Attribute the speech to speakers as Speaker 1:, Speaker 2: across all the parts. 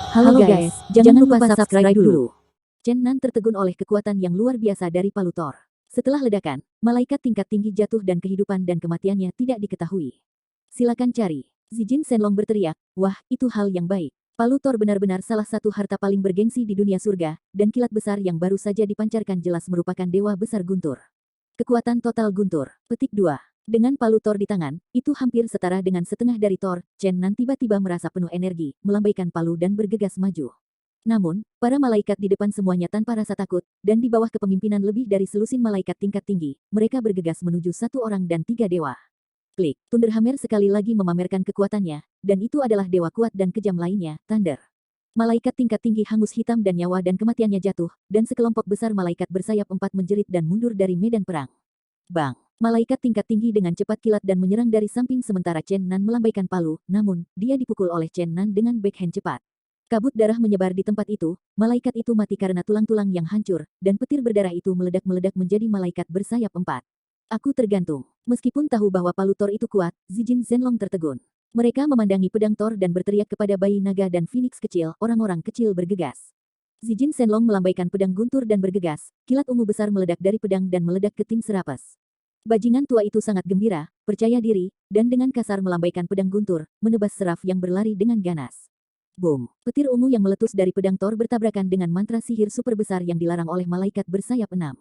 Speaker 1: Halo guys, jangan lupa subscribe dulu. Chen Nan tertegun oleh kekuatan yang luar biasa dari palu Thor. Setelah ledakan, malaikat tingkat tinggi jatuh dan kehidupan dan kematiannya tidak diketahui. Silakan cari. Zijin Shenlong berteriak, wah, itu hal yang baik. Palu Thor benar-benar salah satu harta paling bergengsi di dunia surga, dan kilat besar yang baru saja dipancarkan jelas merupakan dewa besar guntur. Kekuatan total guntur. Petik 2. Dengan palu Thor di tangan, itu hampir setara dengan setengah dari Thor. Chen Nan tiba-tiba merasa penuh energi, melambaikan palu dan bergegas maju. Namun, para malaikat di depan semuanya tanpa rasa takut, dan di bawah kepemimpinan lebih dari selusin malaikat tingkat tinggi, mereka bergegas menuju satu orang dan tiga dewa. Klik, Thunderhammer sekali lagi memamerkan kekuatannya, dan itu adalah dewa kuat dan kejam lainnya, Thunder. Malaikat tingkat tinggi hangus hitam dan nyawa dan kematiannya jatuh, dan sekelompok besar malaikat bersayap empat menjerit dan mundur dari medan perang. Bang! Malaikat tingkat tinggi dengan cepat kilat dan menyerang dari samping sementara Chen Nan melambaikan palu, namun, dia dipukul oleh Chen Nan dengan backhand cepat. Kabut darah menyebar di tempat itu, malaikat itu mati karena tulang-tulang yang hancur, dan petir berdarah itu meledak-meledak menjadi malaikat bersayap empat. Aku tergantung. Meskipun tahu bahwa palu Thor itu kuat, Zijin Shenlong tertegun. Mereka memandangi pedang Thor dan berteriak kepada bayi naga dan phoenix kecil, orang-orang kecil bergegas. Zijin Shenlong melambaikan pedang guntur dan bergegas, kilat ungu besar meledak dari pedang dan meledak ke tim serapes. Bajingan tua itu sangat gembira, percaya diri, dan dengan kasar melambaikan pedang guntur, menebas seraf yang berlari dengan ganas. Boom! Petir ungu yang meletus dari pedang Thor bertabrakan dengan mantra sihir super besar yang dilarang oleh malaikat bersayap 6.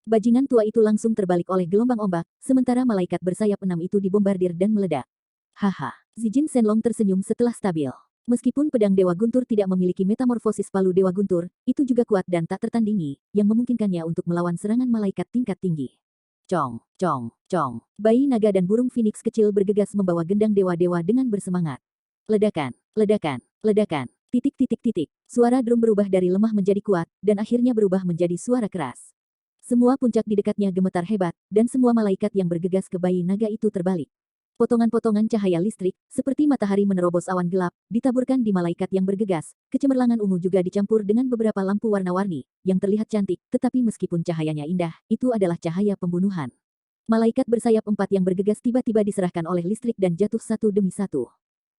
Speaker 1: Bajingan tua itu langsung terbalik oleh gelombang ombak, sementara malaikat bersayap 6 itu dibombardir dan meledak. Haha! Zijin Shenlong tersenyum setelah stabil. Meskipun pedang Dewa Guntur tidak memiliki metamorfosis palu Dewa Guntur, itu juga kuat dan tak tertandingi, yang memungkinkannya untuk melawan serangan malaikat tingkat tinggi. Cong, cong, cong. Bayi naga dan burung phoenix kecil bergegas membawa gendang dewa-dewa dengan bersemangat. Ledakan, ledakan, ledakan. Titik titik titik. Suara drum berubah dari lemah menjadi kuat, dan akhirnya berubah menjadi suara keras. Semua puncak di dekatnya gemetar hebat, dan semua malaikat yang bergegas ke bayi naga itu terbalik. Potongan-potongan cahaya listrik, seperti matahari menerobos awan gelap, ditaburkan di malaikat yang bergegas. Kecemerlangan ungu juga dicampur dengan beberapa lampu warna-warni, yang terlihat cantik, tetapi meskipun cahayanya indah, itu adalah cahaya pembunuhan. Malaikat bersayap empat yang bergegas tiba-tiba diserahkan oleh listrik dan jatuh satu demi satu.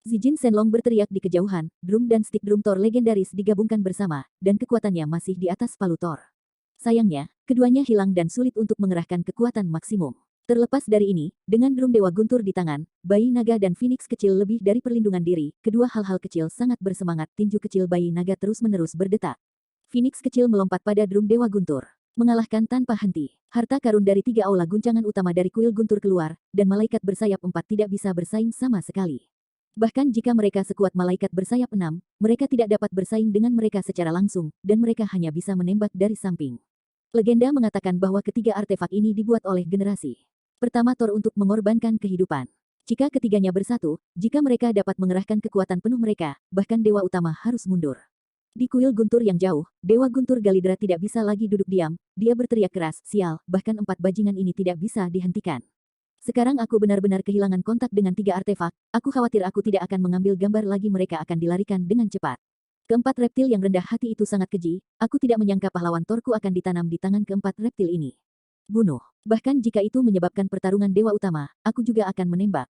Speaker 1: Zijin Shenlong berteriak di kejauhan, drum dan stick drum Thor legendaris digabungkan bersama, dan kekuatannya masih di atas palu Thor. Sayangnya, keduanya hilang dan sulit untuk mengerahkan kekuatan maksimum. Terlepas dari ini, dengan drum Dewa Guntur di tangan, bayi naga dan phoenix kecil lebih dari perlindungan diri, kedua hal-hal kecil sangat bersemangat, tinju kecil bayi naga terus-menerus berdetak. Phoenix kecil melompat pada drum Dewa Guntur. Mengalahkan tanpa henti. Harta karun dari tiga aula guncangan utama dari kuil guntur keluar, dan malaikat bersayap empat tidak bisa bersaing sama sekali. Bahkan jika mereka sekuat malaikat bersayap 6, mereka tidak dapat bersaing dengan mereka secara langsung, dan mereka hanya bisa menembak dari samping. Legenda mengatakan bahwa ketiga artefak ini dibuat oleh generasi pertama Thor untuk mengorbankan kehidupan. Jika ketiganya bersatu, jika mereka dapat mengerahkan kekuatan penuh mereka, bahkan dewa utama harus mundur. Di kuil guntur yang jauh, Dewa Guntur Galidra tidak bisa lagi duduk diam, dia berteriak keras, sial, bahkan empat bajingan ini tidak bisa dihentikan. Sekarang aku benar-benar kehilangan kontak dengan tiga artefak, aku khawatir aku tidak akan mengambil gambar lagi mereka akan dilarikan dengan cepat. Keempat reptil yang rendah hati itu sangat keji, aku tidak menyangka pahlawan Thorku akan ditanam di tangan keempat reptil ini. Bunuh. Bahkan jika itu menyebabkan pertarungan dewa utama, aku juga akan menembak.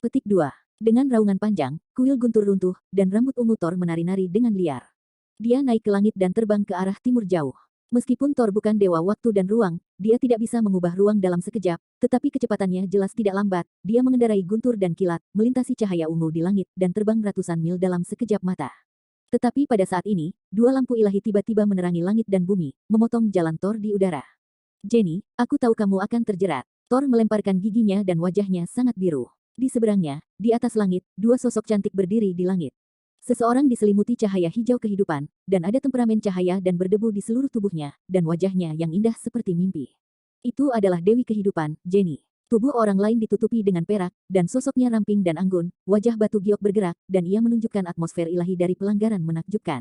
Speaker 1: Petik 2. Dengan raungan panjang, kuil guntur runtuh, dan rambut ungu Thor menari-nari dengan liar. Dia naik ke langit dan terbang ke arah timur jauh. Meskipun Thor bukan dewa waktu dan ruang, dia tidak bisa mengubah ruang dalam sekejap, tetapi kecepatannya jelas tidak lambat, dia mengendarai guntur dan kilat, melintasi cahaya ungu di langit, dan terbang ratusan mil dalam sekejap mata. Tetapi pada saat ini, dua lampu ilahi tiba-tiba menerangi langit dan bumi, memotong jalan Thor di udara. Jenny, aku tahu kamu akan terjerat. Thor melemparkan giginya dan wajahnya sangat biru. Di seberangnya, di atas langit, dua sosok cantik berdiri di langit. Seseorang diselimuti cahaya hijau kehidupan, dan ada temperamen cahaya dan berdebu di seluruh tubuhnya, dan wajahnya yang indah seperti mimpi. Itu adalah Dewi Kehidupan, Jenny. Tubuh orang lain ditutupi dengan perak, dan sosoknya ramping dan anggun, wajah batu giok bergerak, dan ia menunjukkan atmosfer ilahi dari pelanggaran menakjubkan.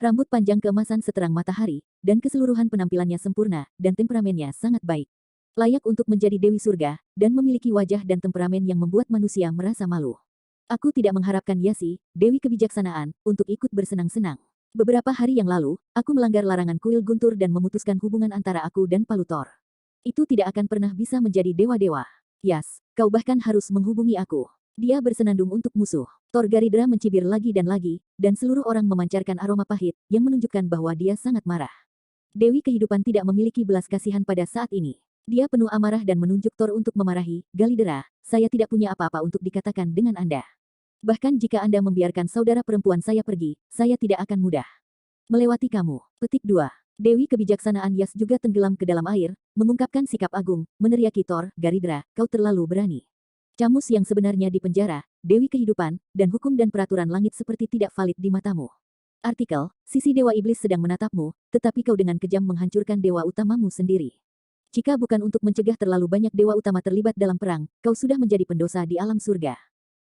Speaker 1: Rambut panjang keemasan seterang matahari, dan keseluruhan penampilannya sempurna, dan temperamennya sangat baik. Layak untuk menjadi Dewi Surga, dan memiliki wajah dan temperamen yang membuat manusia merasa malu. Aku tidak mengharapkan Yasi, Dewi Kebijaksanaan, untuk ikut bersenang-senang. Beberapa hari yang lalu, aku melanggar larangan kuil guntur dan memutuskan hubungan antara aku dan palu Thor. Itu tidak akan pernah bisa menjadi dewa-dewa. Yas, kau bahkan harus menghubungi aku. Dia bersenandung untuk musuh. Thor Garidra mencibir lagi, dan seluruh orang memancarkan aroma pahit, yang menunjukkan bahwa dia sangat marah. Dewi Kehidupan tidak memiliki belas kasihan pada saat ini. Dia penuh amarah dan menunjuk Thor untuk memarahi. Galidera, saya tidak punya apa-apa untuk dikatakan dengan Anda. Bahkan jika Anda membiarkan saudara perempuan saya pergi, saya tidak akan mudah melewati kamu. Petik 2. Dewi Kebijaksanaan Yas juga tenggelam ke dalam air, mengungkapkan sikap agung, meneriaki Thor, Garidra, kau terlalu berani. Camus yang sebenarnya di penjara, Dewi Kehidupan, dan hukum dan peraturan langit seperti tidak valid di matamu. Artikel, sisi Dewa Iblis sedang menatapmu, tetapi kau dengan kejam menghancurkan dewa utamamu sendiri. Jika bukan untuk mencegah terlalu banyak dewa utama terlibat dalam perang, kau sudah menjadi pendosa di alam surga.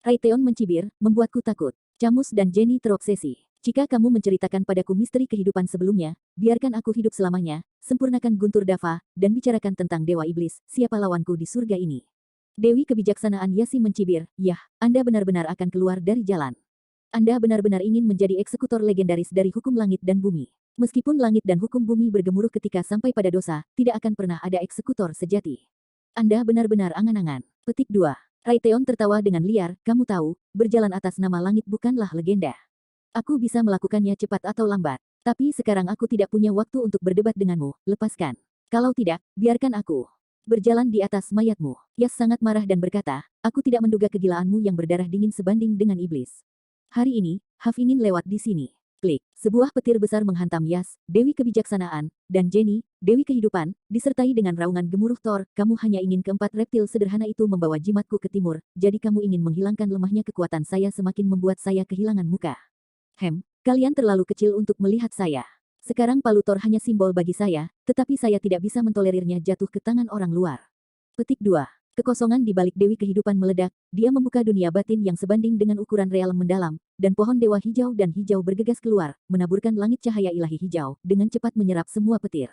Speaker 1: Raytheon mencibir, membuatku takut. Camus dan Jenny terobsesi. Jika kamu menceritakan padaku misteri kehidupan sebelumnya, biarkan aku hidup selamanya, sempurnakan guntur Dava, dan bicarakan tentang Dewa Iblis, siapa lawanku di surga ini. Dewi Kebijaksanaan Yasi mencibir, yah, Anda benar-benar akan keluar dari jalan. Anda benar-benar ingin menjadi eksekutor legendaris dari hukum langit dan bumi. Meskipun langit dan hukum bumi bergemuruh ketika sampai pada dosa, tidak akan pernah ada eksekutor sejati. Anda benar-benar angan-angan. Petik 2. Raytheon tertawa dengan liar, kamu tahu, berjalan atas nama langit bukanlah legenda. Aku bisa melakukannya cepat atau lambat. Tapi sekarang aku tidak punya waktu untuk berdebat denganmu, lepaskan. Kalau tidak, biarkan aku berjalan di atas mayatmu. Yas sangat marah dan berkata, aku tidak menduga kegilaanmu yang berdarah dingin sebanding dengan iblis. Hari ini, Hav ingin lewat di sini. Klik. Sebuah petir besar menghantam Yas, Dewi Kebijaksanaan, dan Jenny, Dewi Kehidupan, disertai dengan raungan gemuruh Thor, kamu hanya ingin keempat reptil sederhana itu membawa jimatku ke timur, jadi kamu ingin menghilangkan lemahnya kekuatan saya semakin membuat saya kehilangan muka. Kalian terlalu kecil untuk melihat saya. Sekarang palu Thor hanya simbol bagi saya, tetapi saya tidak bisa mentolerirnya jatuh ke tangan orang luar. Petik 2. Kekosongan di balik Dewi Kehidupan meledak, dia membuka dunia batin yang sebanding dengan ukuran realem mendalam, dan pohon dewa hijau dan hijau bergegas keluar, menaburkan langit cahaya ilahi hijau, dengan cepat menyerap semua petir.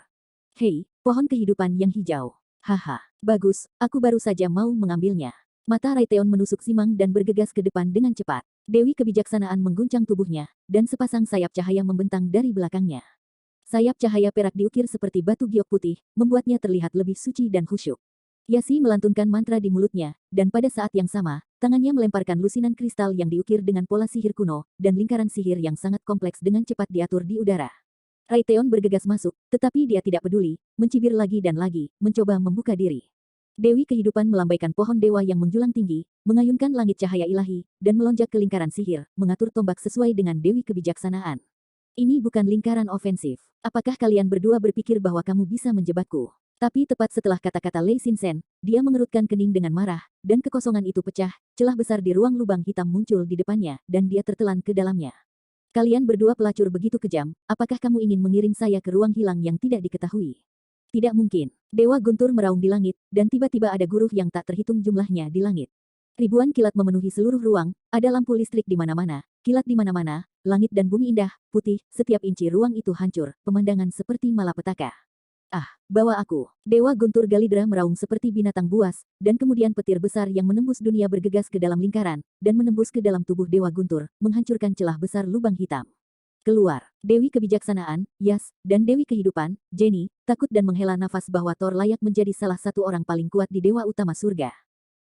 Speaker 1: Hei, pohon kehidupan yang hijau. Haha, bagus, aku baru saja mau mengambilnya. Mata Raytheon menusuk Simang dan bergegas ke depan dengan cepat. Dewi Kebijaksanaan mengguncang tubuhnya, dan sepasang sayap cahaya membentang dari belakangnya. Sayap cahaya perak diukir seperti batu giok putih, membuatnya terlihat lebih suci dan khusyuk. Yasi melantunkan mantra di mulutnya, dan pada saat yang sama, tangannya melemparkan lusinan kristal yang diukir dengan pola sihir kuno, dan lingkaran sihir yang sangat kompleks dengan cepat diatur di udara. Raytheon bergegas masuk, tetapi dia tidak peduli, mencibir lagi dan lagi, mencoba membuka diri. Dewi Kehidupan melambaikan pohon dewa yang menjulang tinggi, mengayunkan langit cahaya ilahi, dan melonjak ke lingkaran sihir, mengatur tombak sesuai dengan Dewi Kebijaksanaan. Ini bukan lingkaran ofensif. Apakah kalian berdua berpikir bahwa kamu bisa menjebakku? Tapi tepat setelah kata-kata Lei Xinsen, dia mengerutkan kening dengan marah, dan kekosongan itu pecah, celah besar di ruang lubang hitam muncul di depannya, dan dia tertelan ke dalamnya. Kalian berdua pelacur begitu kejam, apakah kamu ingin mengirim saya ke ruang hilang yang tidak diketahui? Tidak mungkin. Dewa Guntur meraung di langit, dan tiba-tiba ada guruh yang tak terhitung jumlahnya di langit. Ribuan kilat memenuhi seluruh ruang, ada lampu listrik di mana-mana, kilat di mana-mana, langit dan bumi indah, putih, setiap inci ruang itu hancur, pemandangan seperti malapetaka. Ah, bawa aku. Dewa Guntur Galidra meraung seperti binatang buas, dan kemudian petir besar yang menembus dunia bergegas ke dalam lingkaran, dan menembus ke dalam tubuh Dewa Guntur, menghancurkan celah besar lubang hitam. Keluar. Dewi Kebijaksanaan, Yas, dan Dewi Kehidupan, Jenny, takut dan menghela nafas bahwa Thor layak menjadi salah satu orang paling kuat di Dewa Utama Surga.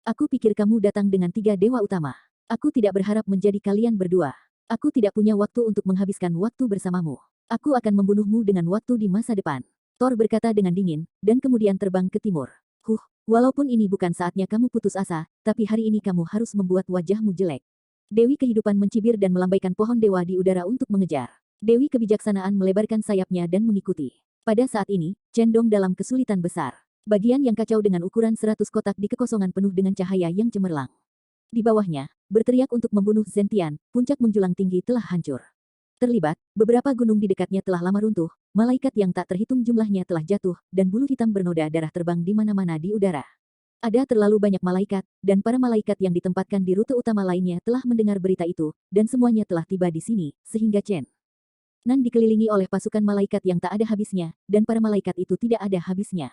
Speaker 1: Aku pikir kamu datang dengan 3 dewa utama. Aku tidak berharap menjadi kalian berdua. Aku tidak punya waktu untuk menghabiskan waktu bersamamu. Aku akan membunuhmu dengan waktu di masa depan. Thor berkata dengan dingin, dan kemudian terbang ke timur. Walaupun ini bukan saatnya kamu putus asa, tapi hari ini kamu harus membuat wajahmu jelek. Dewi Kehidupan mencibir dan melambaikan pohon dewa di udara untuk mengejar. Dewi Kebijaksanaan melebarkan sayapnya dan mengikuti. Pada saat ini, Chen Dong dalam kesulitan besar. Bagian yang kacau dengan ukuran 100 kotak di kekosongan penuh dengan cahaya yang cemerlang. Di bawahnya, berteriak untuk membunuh Zentian, puncak menjulang tinggi telah hancur. Terlibat, beberapa gunung di dekatnya telah lama runtuh, malaikat yang tak terhitung jumlahnya telah jatuh, dan bulu hitam bernoda darah terbang di mana-mana di udara. Ada terlalu banyak malaikat, dan para malaikat yang ditempatkan di rute utama lainnya telah mendengar berita itu, dan semuanya telah tiba di sini, sehingga Chen Nan dikelilingi oleh pasukan malaikat yang tak ada habisnya, dan para malaikat itu tidak ada habisnya.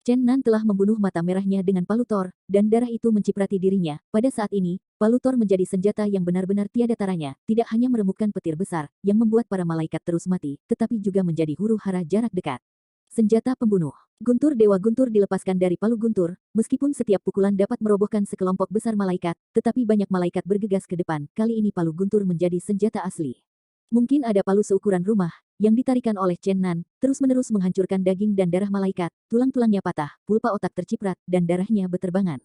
Speaker 1: Chen Nan telah membunuh mata merahnya dengan palu Thor, dan darah itu menciprati dirinya. Pada saat ini, palu Thor menjadi senjata yang benar-benar tiada taranya, tidak hanya meremukkan petir besar, yang membuat para malaikat terus mati, tetapi juga menjadi huru hara jarak dekat. Senjata pembunuh. Guntur Dewa Guntur dilepaskan dari palu guntur, meskipun setiap pukulan dapat merobohkan sekelompok besar malaikat, tetapi banyak malaikat bergegas ke depan, kali ini palu guntur menjadi senjata asli. Mungkin ada palu seukuran rumah, yang ditarikan oleh Chen Nan, terus-menerus menghancurkan daging dan darah malaikat, tulang-tulangnya patah, pulpa otak terciprat, dan darahnya beterbangan.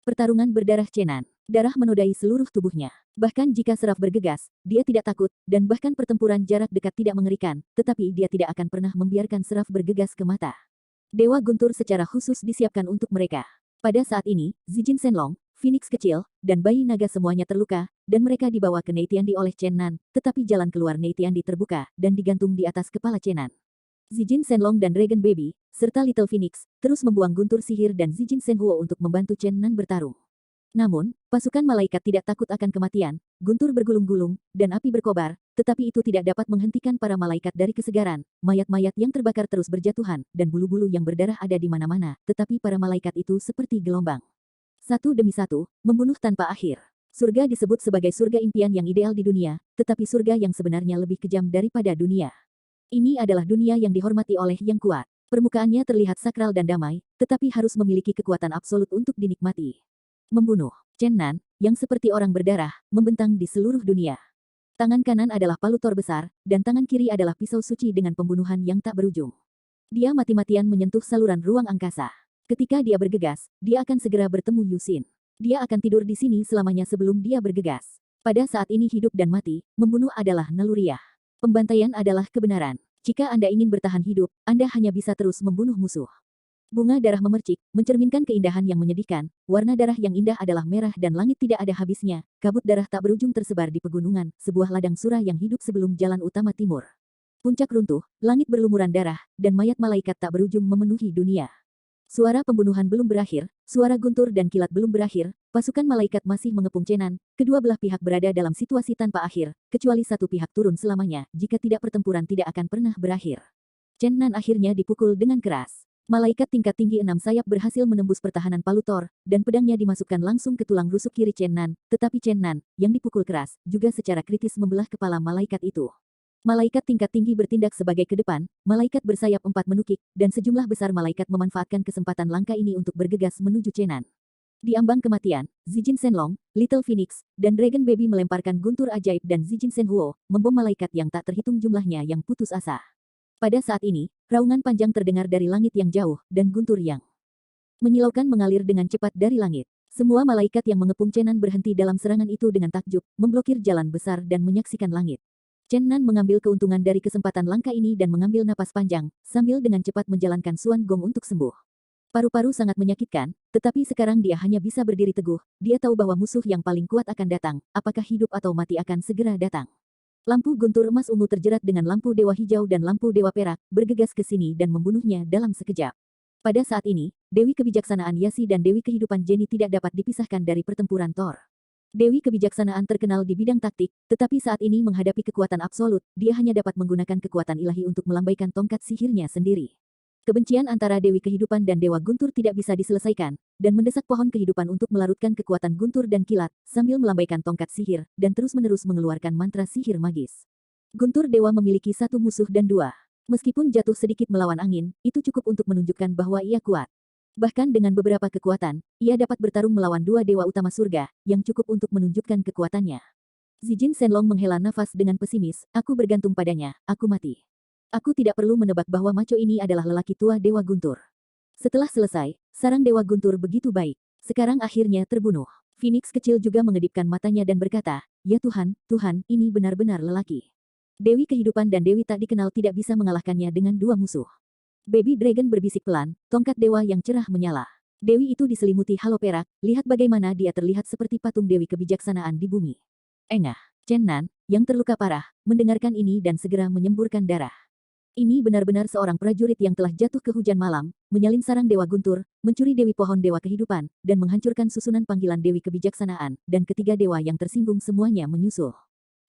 Speaker 1: Pertarungan berdarah Chen Nan. Darah menodai seluruh tubuhnya. Bahkan jika Seraf bergegas, dia tidak takut, dan bahkan pertempuran jarak dekat tidak mengerikan, tetapi dia tidak akan pernah membiarkan Seraf bergegas ke mata. Dewa Guntur secara khusus disiapkan untuk mereka. Pada saat ini, Zijin Shenlong, Phoenix kecil, dan bayi naga semuanya terluka, dan mereka dibawa ke Neitiandi oleh Chen Nan, tetapi jalan keluar Neitiandi terbuka, dan digantung di atas kepala Chen Nan. Zijin Shenlong dan Dragon Baby, serta Little Phoenix, terus membuang guntur sihir dan Zijin Shenhuo untuk membantu Chen Nan bertarung. Namun, pasukan malaikat tidak takut akan kematian, guntur bergulung-gulung, dan api berkobar, tetapi itu tidak dapat menghentikan para malaikat dari kesegaran, mayat-mayat yang terbakar terus berjatuhan, dan bulu-bulu yang berdarah ada di mana-mana, tetapi para malaikat itu seperti gelombang. Satu demi satu, membunuh tanpa akhir. Surga disebut sebagai surga impian yang ideal di dunia, tetapi surga yang sebenarnya lebih kejam daripada dunia. Ini adalah dunia yang dihormati oleh yang kuat. Permukaannya terlihat sakral dan damai, tetapi harus memiliki kekuatan absolut untuk dinikmati. Membunuh. Chen Nan, yang seperti orang berdarah, membentang di seluruh dunia. Tangan kanan adalah palu Thor besar, dan tangan kiri adalah pisau suci dengan pembunuhan yang tak berujung. Dia mati-matian menyentuh saluran ruang angkasa. Ketika dia bergegas, dia akan segera bertemu Yusin. Dia akan tidur di sini selamanya sebelum dia bergegas. Pada saat ini hidup dan mati, membunuh adalah naluriah. Pembantaian adalah kebenaran. Jika Anda ingin bertahan hidup, Anda hanya bisa terus membunuh musuh. Bunga darah memercik, mencerminkan keindahan yang menyedihkan, warna darah yang indah adalah merah dan langit tidak ada habisnya, kabut darah tak berujung tersebar di pegunungan, sebuah ladang surah yang hidup sebelum jalan utama timur. Puncak runtuh, langit berlumuran darah, dan mayat malaikat tak berujung memenuhi dunia. Suara pembunuhan belum berakhir, suara guntur dan kilat belum berakhir, pasukan malaikat masih mengepung Chen Nan, kedua belah pihak berada dalam situasi tanpa akhir, kecuali satu pihak turun selamanya, jika tidak pertempuran tidak akan pernah berakhir. Chen Nan akhirnya dipukul dengan keras. Malaikat tingkat tinggi 6 sayap berhasil menembus pertahanan palu Thor, dan pedangnya dimasukkan langsung ke tulang rusuk kiri Chen Nan, tetapi Chen Nan, yang dipukul keras, juga secara kritis membelah kepala malaikat itu. Malaikat tingkat tinggi bertindak sebagai ke depan, malaikat bersayap 4 menukik, dan sejumlah besar malaikat memanfaatkan kesempatan langka ini untuk bergegas menuju Chen Nan. Di ambang kematian, Zijin Shenlong, Little Phoenix, dan Dragon Baby melemparkan guntur ajaib dan Zijin Shenhuo, membom malaikat yang tak terhitung jumlahnya yang putus asa. Pada saat ini, raungan panjang terdengar dari langit yang jauh, dan guntur yang menyilaukan mengalir dengan cepat dari langit. Semua malaikat yang mengepung Chen Nan berhenti dalam serangan itu dengan takjub, memblokir jalan besar dan menyaksikan langit. Chen Nan mengambil keuntungan dari kesempatan langka ini dan mengambil napas panjang, sambil dengan cepat menjalankan Suan Gong untuk sembuh. Paru-paru sangat menyakitkan, tetapi sekarang dia hanya bisa berdiri teguh, dia tahu bahwa musuh yang paling kuat akan datang, apakah hidup atau mati akan segera datang. Lampu guntur emas ungu terjerat dengan lampu dewa hijau dan lampu dewa perak, bergegas ke sini dan membunuhnya dalam sekejap. Pada saat ini, Dewi Kebijaksanaan Yasi dan Dewi Kehidupan Jenny tidak dapat dipisahkan dari pertempuran Thor. Dewi Kebijaksanaan terkenal di bidang taktik, tetapi saat ini menghadapi kekuatan absolut, dia hanya dapat menggunakan kekuatan ilahi untuk melambaikan tongkat sihirnya sendiri. Kebencian antara Dewi Kehidupan dan Dewa Guntur tidak bisa diselesaikan, dan mendesak pohon kehidupan untuk melarutkan kekuatan guntur dan kilat, sambil melambaikan tongkat sihir, dan terus-menerus mengeluarkan mantra sihir magis. Guntur Dewa memiliki satu musuh dan dua. Meskipun jatuh sedikit melawan angin, itu cukup untuk menunjukkan bahwa ia kuat. Bahkan dengan beberapa kekuatan, ia dapat bertarung melawan dua dewa utama surga, yang cukup untuk menunjukkan kekuatannya. Zijin Shenlong menghela nafas dengan pesimis, aku bergantung padanya, aku mati. Aku tidak perlu menebak bahwa maco ini adalah lelaki tua Dewa Guntur. Setelah selesai, sarang Dewa Guntur begitu baik. Sekarang akhirnya terbunuh. Phoenix kecil juga mengedipkan matanya dan berkata, ya Tuhan, Tuhan, ini benar-benar lelaki. Dewi Kehidupan dan Dewi tak dikenal tidak bisa mengalahkannya dengan dua musuh. Baby Dragon berbisik pelan, tongkat dewa yang cerah menyala. Dewi itu diselimuti halo perak, lihat bagaimana dia terlihat seperti patung Dewi Kebijaksanaan di bumi. Engah, Chen Nan, yang terluka parah, mendengarkan ini dan segera menyemburkan darah. Ini benar-benar seorang prajurit yang telah jatuh ke hujan malam, menyalin sarang Dewa Guntur, mencuri Dewi Pohon Dewa Kehidupan, dan menghancurkan susunan panggilan Dewi Kebijaksanaan, dan ketiga dewa yang tersinggung semuanya menyusul.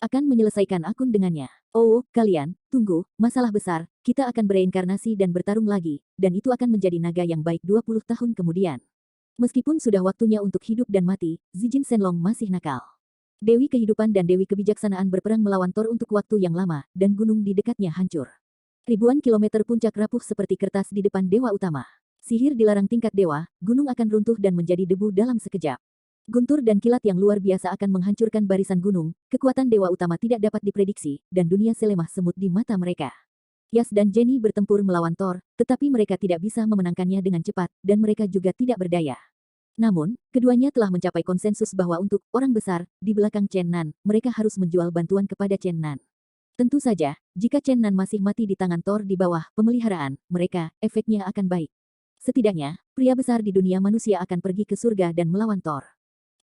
Speaker 1: Akan menyelesaikan akun dengannya. Oh, kalian, tunggu, masalah besar, kita akan bereinkarnasi dan bertarung lagi, dan itu akan menjadi naga yang baik 20 tahun kemudian. Meskipun sudah waktunya untuk hidup dan mati, Zijin Shenlong masih nakal. Dewi Kehidupan dan Dewi Kebijaksanaan berperang melawan Thor untuk waktu yang lama, dan gunung di dekatnya hancur. Ribuan kilometer puncak rapuh seperti kertas di depan dewa utama. Sihir dilarang tingkat dewa, gunung akan runtuh dan menjadi debu dalam sekejap. Guntur dan kilat yang luar biasa akan menghancurkan barisan gunung, kekuatan dewa utama tidak dapat diprediksi, dan dunia selemah semut di mata mereka. Yas dan Jenny bertempur melawan Thor, tetapi mereka tidak bisa memenangkannya dengan cepat, dan mereka juga tidak berdaya. Namun, keduanya telah mencapai konsensus bahwa untuk orang besar di belakang Chen Nan, mereka harus menjual bantuan kepada Chen Nan. Tentu saja, jika Chen Nan masih mati di tangan Thor di bawah pemeliharaan mereka, efeknya akan baik. Setidaknya, pria besar di dunia manusia akan pergi ke surga dan melawan Thor.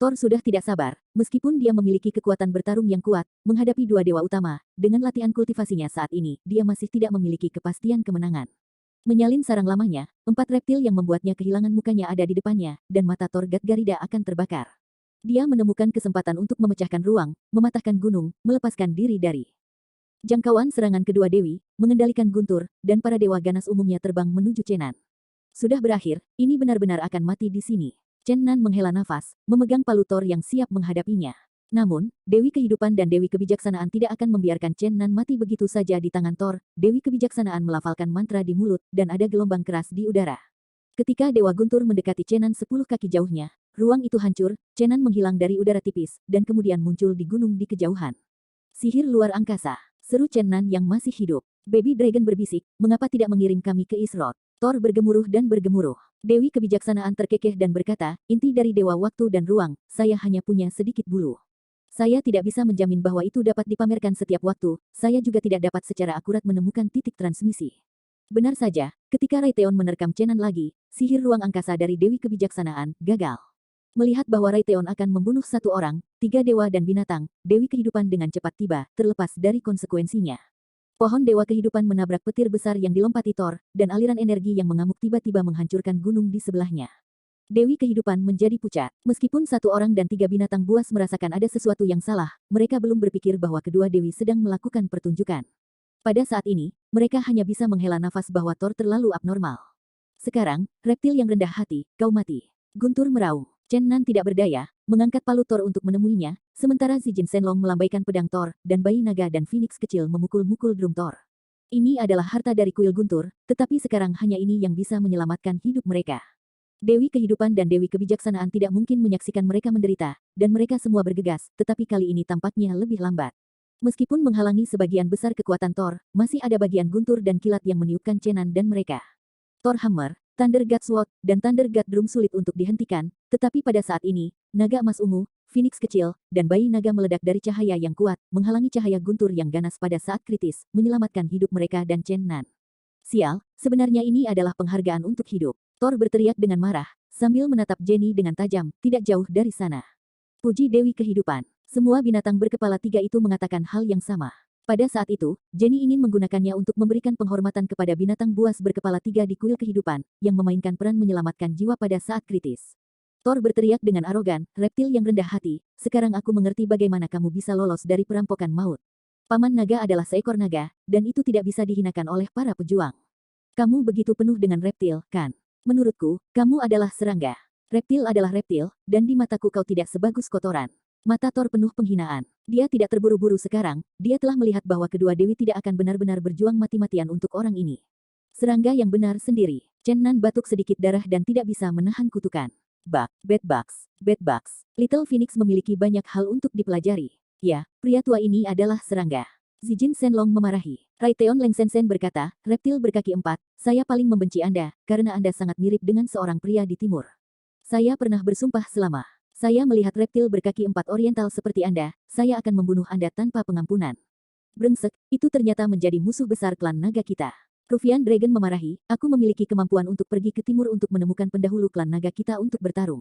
Speaker 1: Thor sudah tidak sabar, meskipun dia memiliki kekuatan bertarung yang kuat, menghadapi dua dewa utama, dengan latihan kultivasinya saat ini, dia masih tidak memiliki kepastian kemenangan. Menyalin sarang lamanya, 4 reptil yang membuatnya kehilangan mukanya ada di depannya, dan mata Thor Gatgarida akan terbakar. Dia menemukan kesempatan untuk memecahkan ruang, mematahkan gunung, melepaskan diri dari jangkauan serangan kedua dewi, mengendalikan Guntur, dan para dewa ganas umumnya terbang menuju Chen Nan. Sudah berakhir, ini benar-benar akan mati di sini. Chen Nan menghela nafas, memegang palu Thor yang siap menghadapinya. Namun, Dewi Kehidupan dan Dewi Kebijaksanaan tidak akan membiarkan Chen Nan mati begitu saja di tangan Thor. Dewi Kebijaksanaan melafalkan mantra di mulut, dan ada gelombang keras di udara. Ketika Dewa Guntur mendekati Chen Nan 10 kaki jauhnya, ruang itu hancur, Chen Nan menghilang dari udara tipis, dan kemudian muncul di gunung di kejauhan. Sihir luar angkasa, seru Chen Nan yang masih hidup. Baby Dragon berbisik, mengapa tidak mengirim kami ke Isrod? Thor bergemuruh dan bergemuruh. Dewi Kebijaksanaan terkekeh dan berkata, inti dari Dewa Waktu dan Ruang, saya hanya punya sedikit bulu. Saya tidak bisa menjamin bahwa itu dapat dipamerkan setiap waktu, saya juga tidak dapat secara akurat menemukan titik transmisi. Benar saja, ketika Raytheon menerkam Chen Nan lagi, sihir ruang angkasa dari Dewi Kebijaksanaan gagal. Melihat bahwa Raytheon akan membunuh satu orang, 3 dewa dan binatang, Dewi Kehidupan dengan cepat tiba, terlepas dari konsekuensinya. Pohon Dewa Kehidupan menabrak petir besar yang dilompati Thor, dan aliran energi yang mengamuk tiba-tiba menghancurkan gunung di sebelahnya. Dewi Kehidupan menjadi pucat. Meskipun 1 orang dan 3 binatang buas merasakan ada sesuatu yang salah, mereka belum berpikir bahwa kedua dewi sedang melakukan pertunjukan. Pada saat ini, mereka hanya bisa menghela nafas bahwa Thor terlalu abnormal. Sekarang, reptil yang rendah hati, kau mati. Guntur meraung. Chen Nan tidak berdaya, mengangkat palu Thor untuk menemuinya, sementara Zijin Shenlong melambaikan pedang Thor, dan bayi naga dan phoenix kecil memukul-mukul drum Thor. Ini adalah harta dari kuil Guntur, tetapi sekarang hanya ini yang bisa menyelamatkan hidup mereka. Dewi Kehidupan dan Dewi Kebijaksanaan tidak mungkin menyaksikan mereka menderita, dan mereka semua bergegas, tetapi kali ini tampaknya lebih lambat. Meskipun menghalangi sebagian besar kekuatan Thor, masih ada bagian Guntur dan kilat yang meniupkan Chen Nan dan mereka. Thor Hammer, Thunder God Sword, dan Thunder God Drum sulit untuk dihentikan, tetapi pada saat ini, naga emas ungu, phoenix kecil, dan bayi naga meledak dari cahaya yang kuat, menghalangi cahaya Guntur yang ganas pada saat kritis, menyelamatkan hidup mereka dan Chen Nan. Sial, sebenarnya ini adalah penghargaan untuk hidup. Thor berteriak dengan marah, sambil menatap Jenny dengan tajam, tidak jauh dari sana. Puji Dewi Kehidupan. Semua binatang berkepala 3 itu mengatakan hal yang sama. Pada saat itu, Jenny ingin menggunakannya untuk memberikan penghormatan kepada binatang buas berkepala 3 di kuil kehidupan, yang memainkan peran menyelamatkan jiwa pada saat kritis. Thor berteriak dengan arogan, reptil yang rendah hati, sekarang aku mengerti bagaimana kamu bisa lolos dari perampokan maut. Paman naga adalah seekor naga, dan itu tidak bisa dihinakan oleh para pejuang. Kamu begitu penuh dengan reptil, kan? Menurutku, kamu adalah serangga. Reptil adalah reptil, dan di mataku kau tidak sebagus kotoran. Mata Thor penuh penghinaan. Dia tidak terburu-buru sekarang, dia telah melihat bahwa kedua dewi tidak akan benar-benar berjuang mati-matian untuk orang ini. Serangga yang benar sendiri. Chen Nan batuk sedikit darah dan tidak bisa menahan kutukan. Bed bugs. Little Phoenix memiliki banyak hal untuk dipelajari. Ya, pria tua ini adalah serangga. Zijin Shenlong memarahi. Raytheon Lengsensen berkata, reptil berkaki 4, saya paling membenci Anda, karena Anda sangat mirip dengan seorang pria di timur. Saya pernah bersumpah selama saya melihat reptil berkaki 4 oriental seperti Anda, saya akan membunuh Anda tanpa pengampunan. Brengsek, itu ternyata menjadi musuh besar klan naga kita. Rufian Dragon memarahi, aku memiliki kemampuan untuk pergi ke timur untuk menemukan pendahulu klan naga kita untuk bertarung.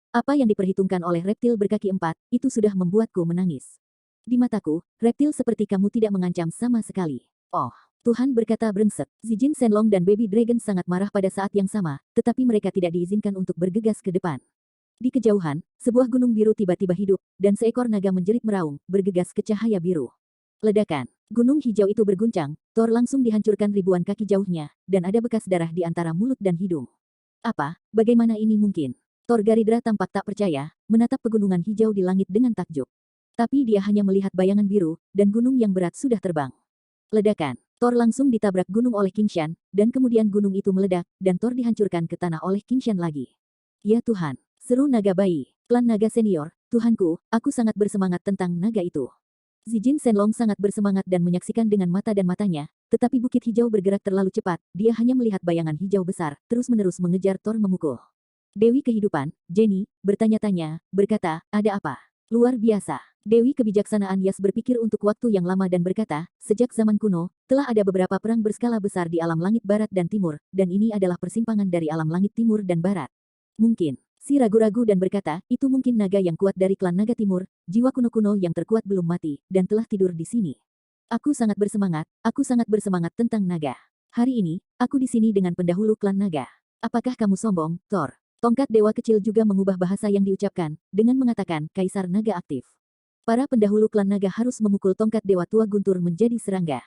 Speaker 1: Apa yang diperhitungkan oleh reptil berkaki 4, itu sudah membuatku menangis. Di mataku, reptil seperti kamu tidak mengancam sama sekali. Oh, Tuhan berkata brengsek. Zijin Shenlong dan Baby Dragon sangat marah pada saat yang sama, tetapi mereka tidak diizinkan untuk bergegas ke depan. Di kejauhan, sebuah gunung biru tiba-tiba hidup, dan seekor naga menjerit meraung, bergegas ke cahaya biru. Ledakan. Gunung hijau itu berguncang, Thor langsung dihancurkan ribuan kaki jauhnya, dan ada bekas darah di antara mulut dan hidung. Apa? Bagaimana ini mungkin? Thor Garidra tampak tak percaya, menatap pegunungan hijau di langit dengan takjub. Tapi dia hanya melihat bayangan biru, dan gunung yang berat sudah terbang. Ledakan. Thor langsung ditabrak gunung oleh King Shan, dan kemudian gunung itu meledak, dan Thor dihancurkan ke tanah oleh King Shan lagi. Ya Tuhan, seru naga bayi, klan naga senior, Tuhanku, aku sangat bersemangat tentang naga itu. Zijin Shenlong sangat bersemangat dan menyaksikan dengan mata dan matanya, tetapi bukit hijau bergerak terlalu cepat, dia hanya melihat bayangan hijau besar, terus-menerus mengejar Thor memukul. Dewi Kehidupan, Jenny, bertanya-tanya, berkata, ada apa? Luar biasa. Dewi Kebijaksanaan Yas berpikir untuk waktu yang lama dan berkata, sejak zaman kuno, telah ada beberapa perang berskala besar di alam langit barat dan timur, dan ini adalah persimpangan dari alam langit timur dan barat. Mungkin. Si ragu-ragu dan berkata, itu mungkin naga yang kuat dari klan naga timur, jiwa kuno-kuno yang terkuat belum mati, dan telah tidur di sini. Aku sangat bersemangat tentang naga. Hari ini, aku di sini dengan pendahulu klan naga. Apakah kamu sombong, Thor? Tongkat dewa kecil juga mengubah bahasa yang diucapkan, dengan mengatakan, Kaisar Naga aktif. Para pendahulu klan naga harus memukul tongkat dewa tua guntur menjadi serangga.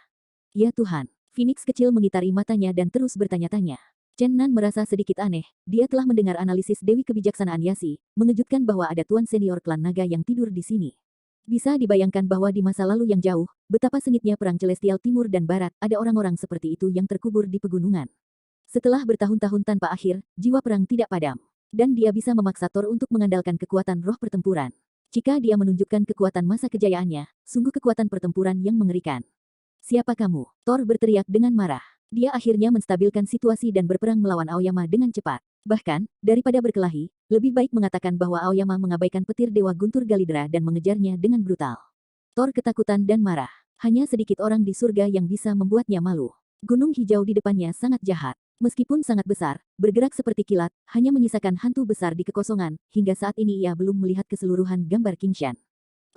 Speaker 1: Ya Tuhan, Phoenix kecil mengitari matanya dan terus bertanya-tanya. Chen Nan merasa sedikit aneh, dia telah mendengar analisis Dewi Kebijaksanaan Yasi, mengejutkan bahwa ada tuan senior klan naga yang tidur di sini. Bisa dibayangkan bahwa di masa lalu yang jauh, betapa sengitnya perang celestial timur dan barat, ada orang-orang seperti itu yang terkubur di pegunungan. Setelah bertahun-tahun tanpa akhir, jiwa perang tidak padam. Dan dia bisa memaksa Thor untuk mengandalkan kekuatan roh pertempuran. Jika dia menunjukkan kekuatan masa kejayaannya, sungguh kekuatan pertempuran yang mengerikan. Siapa kamu? Thor berteriak dengan marah. Dia akhirnya menstabilkan situasi dan berperang melawan Aoyama dengan cepat. Bahkan, daripada berkelahi, lebih baik mengatakan bahwa Aoyama mengabaikan petir Dewa Guntur Galidra dan mengejarnya dengan brutal. Thor ketakutan dan marah. Hanya sedikit orang di surga yang bisa membuatnya malu. Gunung hijau di depannya sangat jahat. Meskipun sangat besar, bergerak seperti kilat, hanya menyisakan hantu besar di kekosongan, hingga saat ini ia belum melihat keseluruhan gambar King Shan.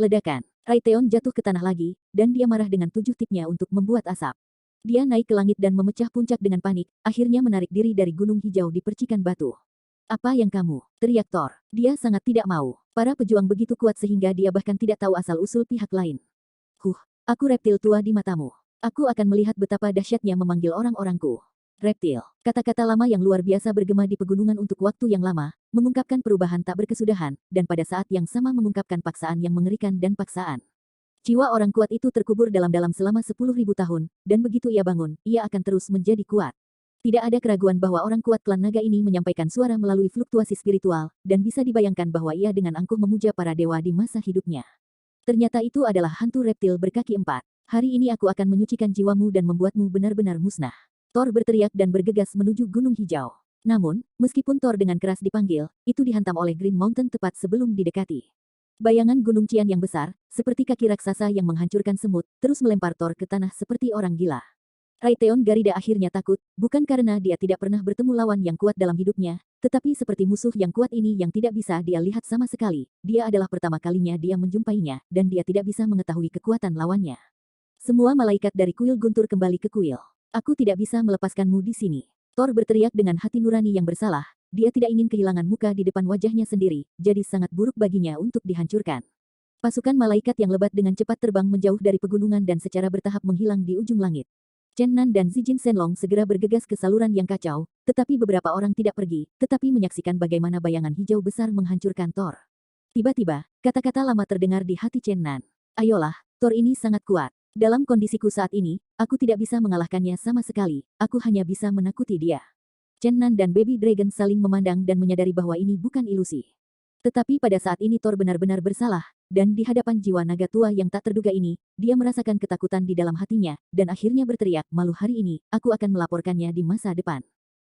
Speaker 1: Ledakan. Raiteon jatuh ke tanah lagi, dan dia marah dengan 7 tipnya untuk membuat asap. Dia naik ke langit dan memecah puncak dengan panik, akhirnya menarik diri dari gunung hijau di percikan batu. Apa yang kamu? Teriak Thor. Dia sangat tidak mau. Para pejuang begitu kuat sehingga dia bahkan tidak tahu asal-usul pihak lain. Aku reptil tua di matamu. Aku akan melihat betapa dahsyatnya memanggil orang-orangku. Reptil. Kata-kata lama yang luar biasa bergema di pegunungan untuk waktu yang lama, mengungkapkan perubahan tak berkesudahan, dan pada saat yang sama mengungkapkan paksaan yang mengerikan dan paksaan. Jiwa orang kuat itu terkubur dalam-dalam selama 10.000 tahun, dan begitu ia bangun, ia akan terus menjadi kuat. Tidak ada keraguan bahwa orang kuat klan naga ini menyampaikan suara melalui fluktuasi spiritual, dan bisa dibayangkan bahwa ia dengan angkuh memuja para dewa di masa hidupnya. Ternyata itu adalah hantu reptil berkaki 4. Hari ini aku akan menyucikan jiwamu dan membuatmu benar-benar musnah. Thor berteriak dan bergegas menuju Gunung Hijau. Namun, meskipun Thor dengan keras dipanggil, itu dihantam oleh Green Mountain tepat sebelum didekati. Bayangan Gunung Qian yang besar, seperti kaki raksasa yang menghancurkan semut, terus melempar Thor ke tanah seperti orang gila. Raiteon Garida akhirnya takut, bukan karena dia tidak pernah bertemu lawan yang kuat dalam hidupnya, tetapi seperti musuh yang kuat ini yang tidak bisa dia lihat sama sekali. Dia adalah pertama kalinya dia menjumpainya, dan dia tidak bisa mengetahui kekuatan lawannya. Semua malaikat dari kuil guntur kembali ke kuil. Aku tidak bisa melepaskanmu di sini. Thor berteriak dengan hati nurani yang bersalah, dia tidak ingin kehilangan muka di depan wajahnya sendiri, jadi sangat buruk baginya untuk dihancurkan. Pasukan malaikat yang lebat dengan cepat terbang menjauh dari pegunungan dan secara bertahap menghilang di ujung langit. Chen Nan dan Zijin Shenlong segera bergegas ke saluran yang kacau, tetapi beberapa orang tidak pergi, tetapi menyaksikan bagaimana bayangan hijau besar menghancurkan Thor. Tiba-tiba, kata-kata lama terdengar di hati Chen Nan. Ayolah, Thor ini sangat kuat. Dalam kondisiku saat ini, aku tidak bisa mengalahkannya sama sekali, aku hanya bisa menakuti dia. Chen Nan dan Baby Dragon saling memandang dan menyadari bahwa ini bukan ilusi. Tetapi pada saat ini Thor benar-benar bersalah, dan di hadapan jiwa naga tua yang tak terduga ini, dia merasakan ketakutan di dalam hatinya, dan akhirnya berteriak, malu hari ini, aku akan melaporkannya di masa depan.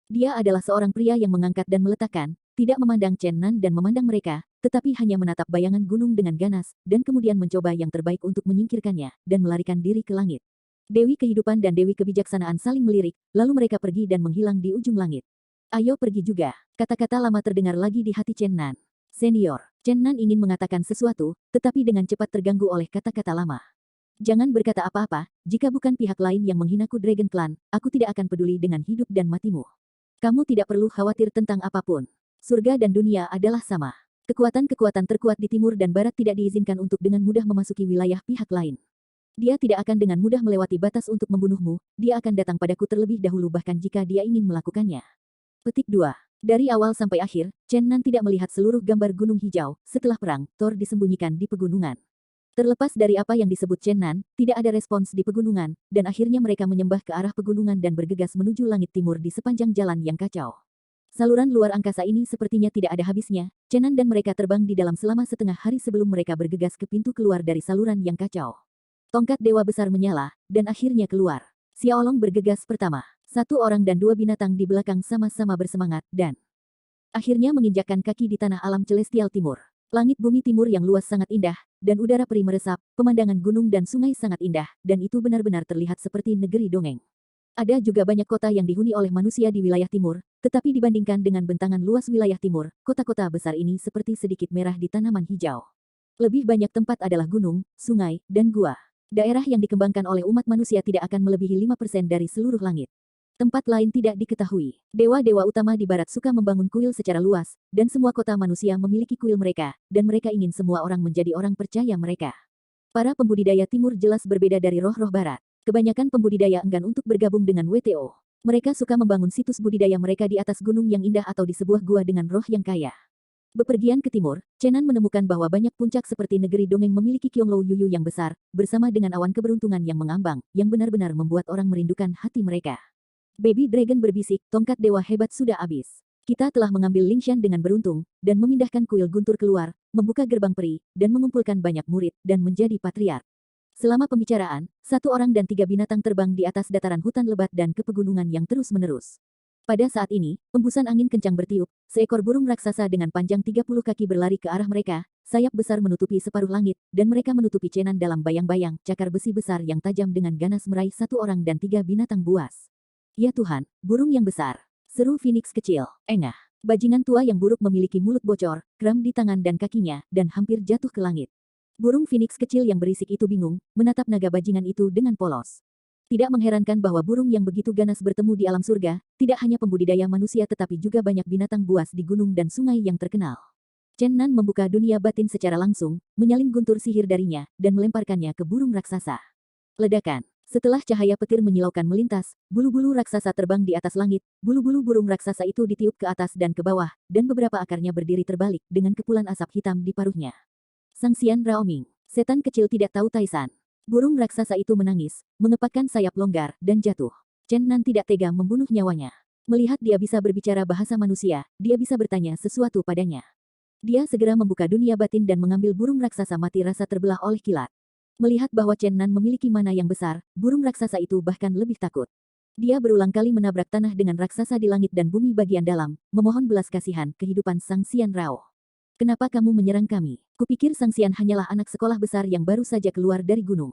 Speaker 1: Dia adalah seorang pria yang mengangkat dan meletakkan, tidak memandang Chen Nan dan memandang mereka, tetapi hanya menatap bayangan gunung dengan ganas, dan kemudian mencoba yang terbaik untuk menyingkirkannya, dan melarikan diri ke langit. Dewi Kehidupan dan Dewi Kebijaksanaan saling melirik, lalu mereka pergi dan menghilang di ujung langit. Ayo pergi juga, kata-kata lama terdengar lagi di hati Chen Nan. Senior, Chen Nan ingin mengatakan sesuatu, tetapi dengan cepat terganggu oleh kata-kata lama. Jangan berkata apa-apa, jika bukan pihak lain yang menghinaku Dragon Clan, aku tidak akan peduli dengan hidup dan matimu. Kamu tidak perlu khawatir tentang apapun. Surga dan dunia adalah sama. Kekuatan-kekuatan terkuat di timur dan barat tidak diizinkan untuk dengan mudah memasuki wilayah pihak lain. Dia tidak akan dengan mudah melewati batas untuk membunuhmu, dia akan datang padaku terlebih dahulu bahkan jika dia ingin melakukannya. Petik 2. Dari awal sampai akhir, Chen Nan tidak melihat seluruh gambar gunung hijau. Setelah perang, Thor disembunyikan di pegunungan. Terlepas dari apa yang disebut Chen Nan, tidak ada respons di pegunungan, dan akhirnya mereka menyembah ke arah pegunungan dan bergegas menuju langit timur di sepanjang jalan yang kacau. Saluran luar angkasa ini sepertinya tidak ada habisnya. Chen Nan dan mereka terbang di dalam selama setengah hari sebelum mereka bergegas ke pintu keluar dari saluran yang kacau. Tongkat dewa besar menyala, dan akhirnya keluar. Xiaolong bergegas pertama. Satu orang dan dua binatang di belakang sama-sama bersemangat, dan akhirnya menginjakkan kaki di tanah alam celestial timur. Langit bumi timur yang luas sangat indah, dan udara perih meresap, pemandangan gunung dan sungai sangat indah, dan itu benar-benar terlihat seperti negeri dongeng. Ada juga banyak kota yang dihuni oleh manusia di wilayah timur, tetapi dibandingkan dengan bentangan luas wilayah timur, kota-kota besar ini seperti sedikit merah di tanaman hijau. Lebih banyak tempat adalah gunung, sungai, dan gua. Daerah yang dikembangkan oleh umat manusia tidak akan melebihi 5% dari seluruh langit. Tempat lain tidak diketahui. Dewa-dewa utama di barat suka membangun kuil secara luas, dan semua kota manusia memiliki kuil mereka, dan mereka ingin semua orang menjadi orang percaya mereka. Para pembudidaya timur jelas berbeda dari roh-roh barat. Kebanyakan pembudidaya enggan untuk bergabung dengan WTO. Mereka suka membangun situs budidaya mereka di atas gunung yang indah atau di sebuah gua dengan roh yang kaya. Bepergian ke timur, Chen Nan menemukan bahwa banyak puncak seperti negeri dongeng memiliki Qionglo Yuyu yang besar, bersama dengan awan keberuntungan yang mengambang, yang benar-benar membuat orang merindukan hati mereka. Baby Dragon berbisik, tongkat dewa hebat sudah habis. Kita telah mengambil Lingshan dengan beruntung, dan memindahkan kuil guntur keluar, membuka gerbang peri, dan mengumpulkan banyak murid, dan menjadi patriark. Selama pembicaraan, satu orang dan tiga binatang terbang di atas dataran hutan lebat dan ke pegunungan yang terus-menerus. Pada saat ini, embusan angin kencang bertiup, seekor burung raksasa dengan panjang 30 kaki berlari ke arah mereka, sayap besar menutupi separuh langit, dan mereka menutupi Chen Nan dalam bayang-bayang, cakar besi besar yang tajam dengan ganas meraih satu orang dan tiga binatang buas. Ya Tuhan, burung yang besar. Seru Phoenix kecil. Engah. Bajingan tua yang buruk memiliki mulut bocor, kram di tangan dan kakinya, dan hampir jatuh ke langit. Burung Phoenix kecil yang berisik itu bingung, menatap naga bajingan itu dengan polos. Tidak mengherankan bahwa burung yang begitu ganas bertemu di alam surga, tidak hanya pembudidaya manusia tetapi juga banyak binatang buas di gunung dan sungai yang terkenal. Chen Nan membuka dunia batin secara langsung, menyalin guntur sihir darinya, dan melemparkannya ke burung raksasa. Ledakan. Setelah cahaya petir menyilaukan melintas, bulu-bulu raksasa terbang di atas langit, bulu-bulu burung raksasa itu ditiup ke atas dan ke bawah, dan beberapa akarnya berdiri terbalik dengan kepulan asap hitam di paruhnya. Sangxian Raoming, setan kecil tidak tahu Taisan. Burung raksasa itu menangis, mengepakkan sayap longgar, dan jatuh. Chen Nan tidak tega membunuh nyawanya. Melihat dia bisa berbicara bahasa manusia, dia bisa bertanya sesuatu padanya. Dia segera membuka dunia batin dan mengambil burung raksasa mati rasa terbelah oleh kilat. Melihat bahwa Chen Nan memiliki mana yang besar, burung raksasa itu bahkan lebih takut. Dia berulang kali menabrak tanah dengan raksasa di langit dan bumi bagian dalam, memohon belas kasihan kehidupan Sang Xian Rao. Kenapa kamu menyerang kami? Kupikir Sang Xian hanyalah anak sekolah besar yang baru saja keluar dari gunung.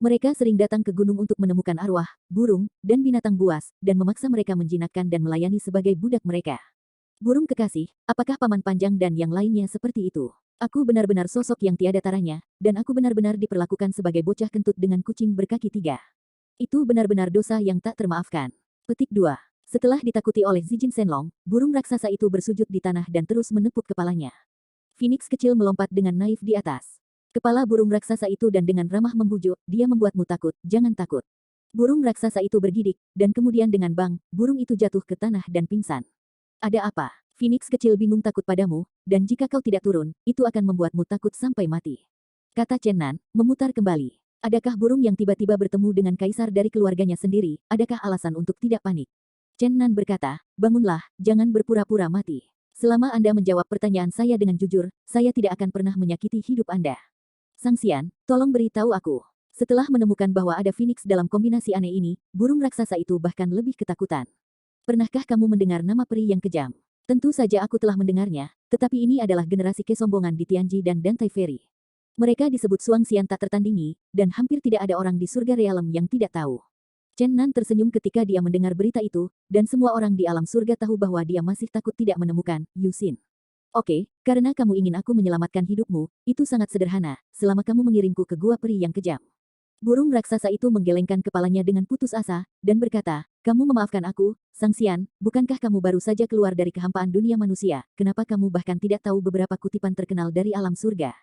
Speaker 1: Mereka sering datang ke gunung untuk menemukan arwah, burung, dan binatang buas, dan memaksa mereka menjinakkan dan melayani sebagai budak mereka. Burung kekasih, apakah Paman Panjang dan yang lainnya seperti itu? Aku benar-benar sosok yang tiada taranya, dan aku benar-benar diperlakukan sebagai bocah kentut dengan kucing berkaki tiga. Itu benar-benar dosa yang tak termaafkan. Petik 2. Setelah ditakuti oleh Zijin Shenlong, burung raksasa itu bersujud di tanah dan terus menepuk kepalanya. Phoenix kecil melompat dengan naif di atas kepala burung raksasa itu dan dengan ramah membujuk, dia membuatmu takut, jangan takut. Burung raksasa itu bergidik, dan kemudian dengan bang, burung itu jatuh ke tanah dan pingsan. Ada apa? Phoenix kecil bingung takut padamu, dan jika kau tidak turun, itu akan membuatmu takut sampai mati. Kata Chen Nan, memutar kembali. Adakah burung yang tiba-tiba bertemu dengan kaisar dari keluarganya sendiri, adakah alasan untuk tidak panik? Chen Nan berkata, bangunlah, jangan berpura-pura mati. Selama Anda menjawab pertanyaan saya dengan jujur, saya tidak akan pernah menyakiti hidup Anda. Sang Xian, tolong beritahu aku. Setelah menemukan bahwa ada Phoenix dalam kombinasi aneh ini, burung raksasa itu bahkan lebih ketakutan. Pernahkah kamu mendengar nama peri yang kejam? Tentu saja aku telah mendengarnya, tetapi ini adalah generasi kesombongan di Tianji dan Dantai Ferry. Mereka disebut Suang Xian tak tertandingi, dan hampir tidak ada orang di surga realem yang tidak tahu. Chen Nan tersenyum ketika dia mendengar berita itu, dan semua orang di alam surga tahu bahwa dia masih takut tidak menemukan Yu Xin. Oke, karena kamu ingin aku menyelamatkan hidupmu, itu sangat sederhana, selama kamu mengirimku ke gua peri yang kejam. Burung raksasa itu menggelengkan kepalanya dengan putus asa, dan berkata, kamu memaafkan aku, Sang Xian, bukankah kamu baru saja keluar dari kehampaan dunia manusia, kenapa kamu bahkan tidak tahu beberapa kutipan terkenal dari alam surga?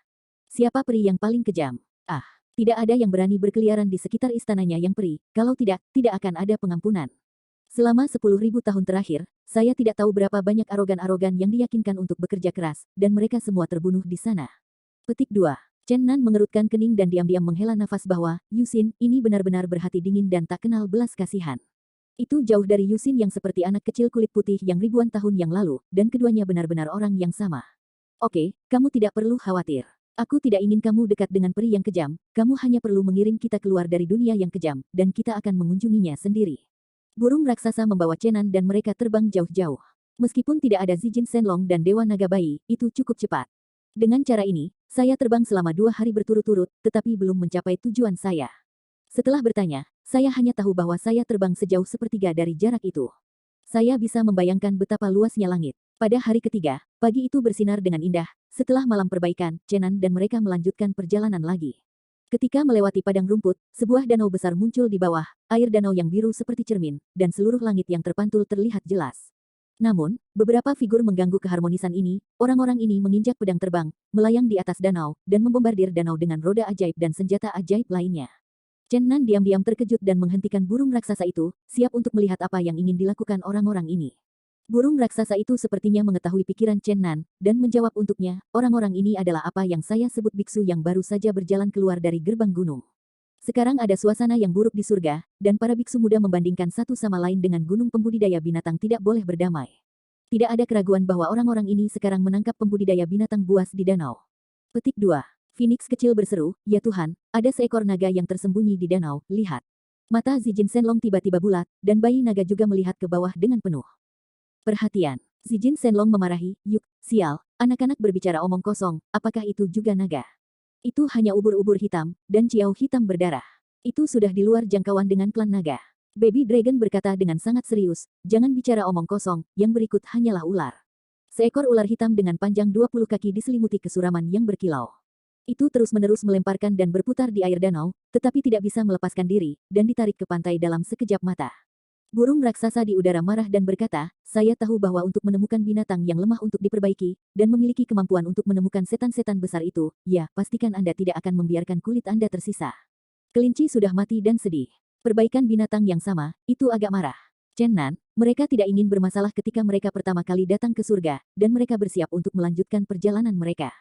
Speaker 1: Siapa peri yang paling kejam? Ah, tidak ada yang berani berkeliaran di sekitar istananya yang peri, kalau tidak, tidak akan ada pengampunan. Selama 10.000 tahun terakhir, saya tidak tahu berapa banyak arogan-arogan yang diyakinkan untuk bekerja keras, dan mereka semua terbunuh di sana. Petik 2. Chen Nan mengerutkan kening dan diam-diam menghela nafas bahwa, Yusin, ini benar-benar berhati dingin dan tak kenal belas kasihan. Itu jauh dari Yusin yang seperti anak kecil kulit putih yang ribuan tahun yang lalu, dan keduanya benar-benar orang yang sama. Oke, kamu tidak perlu khawatir. Aku tidak ingin kamu dekat dengan peri yang kejam, kamu hanya perlu mengirim kita keluar dari dunia yang kejam, dan kita akan mengunjunginya sendiri. Burung raksasa membawa Chen Nan dan mereka terbang jauh-jauh. Meskipun tidak ada Zijin Shenlong dan Dewa Naga Bayi, itu cukup cepat. Dengan cara ini, saya terbang selama 2 hari berturut-turut, tetapi belum mencapai tujuan saya. Setelah bertanya, saya hanya tahu bahwa saya terbang sejauh sepertiga dari jarak itu. Saya bisa membayangkan betapa luasnya langit. Pada hari ketiga, pagi itu bersinar dengan indah. Setelah malam perbaikan, Chen Nan dan mereka melanjutkan perjalanan lagi. Ketika melewati padang rumput, sebuah danau besar muncul di bawah, air danau yang biru seperti cermin, dan seluruh langit yang terpantul terlihat jelas. Namun, beberapa figur mengganggu keharmonisan ini. Orang-orang ini menginjak pedang terbang, melayang di atas danau, dan membombardir danau dengan roda ajaib dan senjata ajaib lainnya. Chen Nan diam-diam terkejut dan menghentikan burung raksasa itu, siap untuk melihat apa yang ingin dilakukan orang-orang ini. Burung raksasa itu sepertinya mengetahui pikiran Chen Nan, dan menjawab untuknya, orang-orang ini adalah apa yang saya sebut biksu yang baru saja berjalan keluar dari gerbang gunung. Sekarang ada suasana yang buruk di surga, dan para biksu muda membandingkan satu sama lain dengan gunung pembudidaya binatang tidak boleh berdamai. Tidak ada keraguan bahwa orang-orang ini sekarang menangkap pembudidaya binatang buas di danau. Petik 2. Phoenix kecil berseru, ya Tuhan, ada seekor naga yang tersembunyi di danau, lihat. Mata Zijin Shenlong tiba-tiba bulat, dan bayi naga juga melihat ke bawah dengan penuh perhatian. Zijin Shenlong memarahi, yuk, sial, anak-anak berbicara omong kosong, apakah itu juga naga? Itu hanya ubur-ubur hitam, dan ciau hitam berdarah. Itu sudah di luar jangkauan dengan klan naga. Baby Dragon berkata dengan sangat serius, jangan bicara omong kosong, yang berikut hanyalah ular. Seekor ular hitam dengan panjang 20 kaki diselimuti kesuraman yang berkilau. Itu terus-menerus melemparkan dan berputar di air danau, tetapi tidak bisa melepaskan diri, dan ditarik ke pantai dalam sekejap mata. Burung raksasa di udara marah dan berkata, saya tahu bahwa untuk menemukan binatang yang lemah untuk diperbaiki, dan memiliki kemampuan untuk menemukan setan-setan besar itu, ya, pastikan Anda tidak akan membiarkan kulit Anda tersisa. Kelinci sudah mati dan sedih. Perbaikan binatang yang sama, itu agak marah. Chen Nan, mereka tidak ingin bermasalah ketika mereka pertama kali datang ke surga, dan mereka bersiap untuk melanjutkan perjalanan mereka.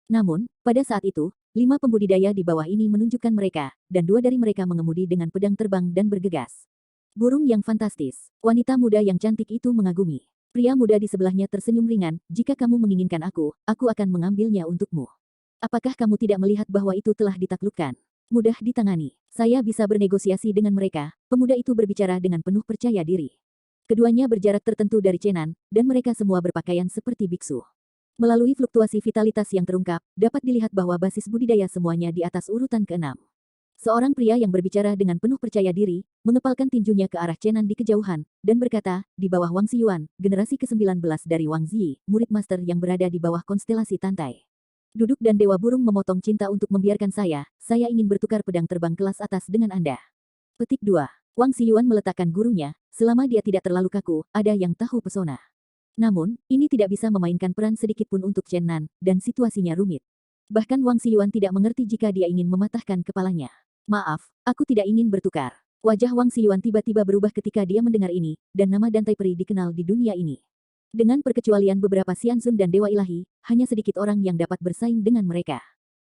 Speaker 1: Namun, pada saat itu, 5 pembudidaya di bawah ini menunjukkan mereka, dan 2 dari mereka mengemudi dengan pedang terbang dan bergegas. Burung yang fantastis. Wanita muda yang cantik itu mengagumi. Pria muda di sebelahnya tersenyum ringan, jika kamu menginginkan aku akan mengambilnya untukmu. Apakah kamu tidak melihat bahwa itu telah ditaklukkan? Mudah ditangani. Saya bisa bernegosiasi dengan mereka. Pemuda itu berbicara dengan penuh percaya diri. Keduanya berjarak tertentu dari Chen Nan, dan mereka semua berpakaian seperti biksu. Melalui fluktuasi vitalitas yang terungkap, dapat dilihat bahwa basis budidaya semuanya di atas urutan ke-6. Seorang pria yang berbicara dengan penuh percaya diri, mengepalkan tinjunya ke arah Chen Nan di kejauhan, dan berkata, di bawah Wang Xiyuan, generasi ke-19 dari Wang Zi, murid master yang berada di bawah konstelasi Tantai. Duduk dan Dewa Burung memotong cinta untuk membiarkan saya ingin bertukar pedang terbang kelas atas dengan Anda. Petik 2. Wang Xiyuan meletakkan gurunya, selama dia tidak terlalu kaku, ada yang tahu pesona. Namun, ini tidak bisa memainkan peran sedikitpun untuk Chen Nan, dan situasinya rumit. Bahkan Wang Xiyuan tidak mengerti jika dia ingin mematahkan kepalanya. Maaf, aku tidak ingin bertukar. Wajah Wang Xiyuan tiba-tiba berubah ketika dia mendengar ini, dan nama Dantai Peri dikenal di dunia ini. Dengan perkecualian beberapa Xianzun dan Dewa Ilahi, hanya sedikit orang yang dapat bersaing dengan mereka.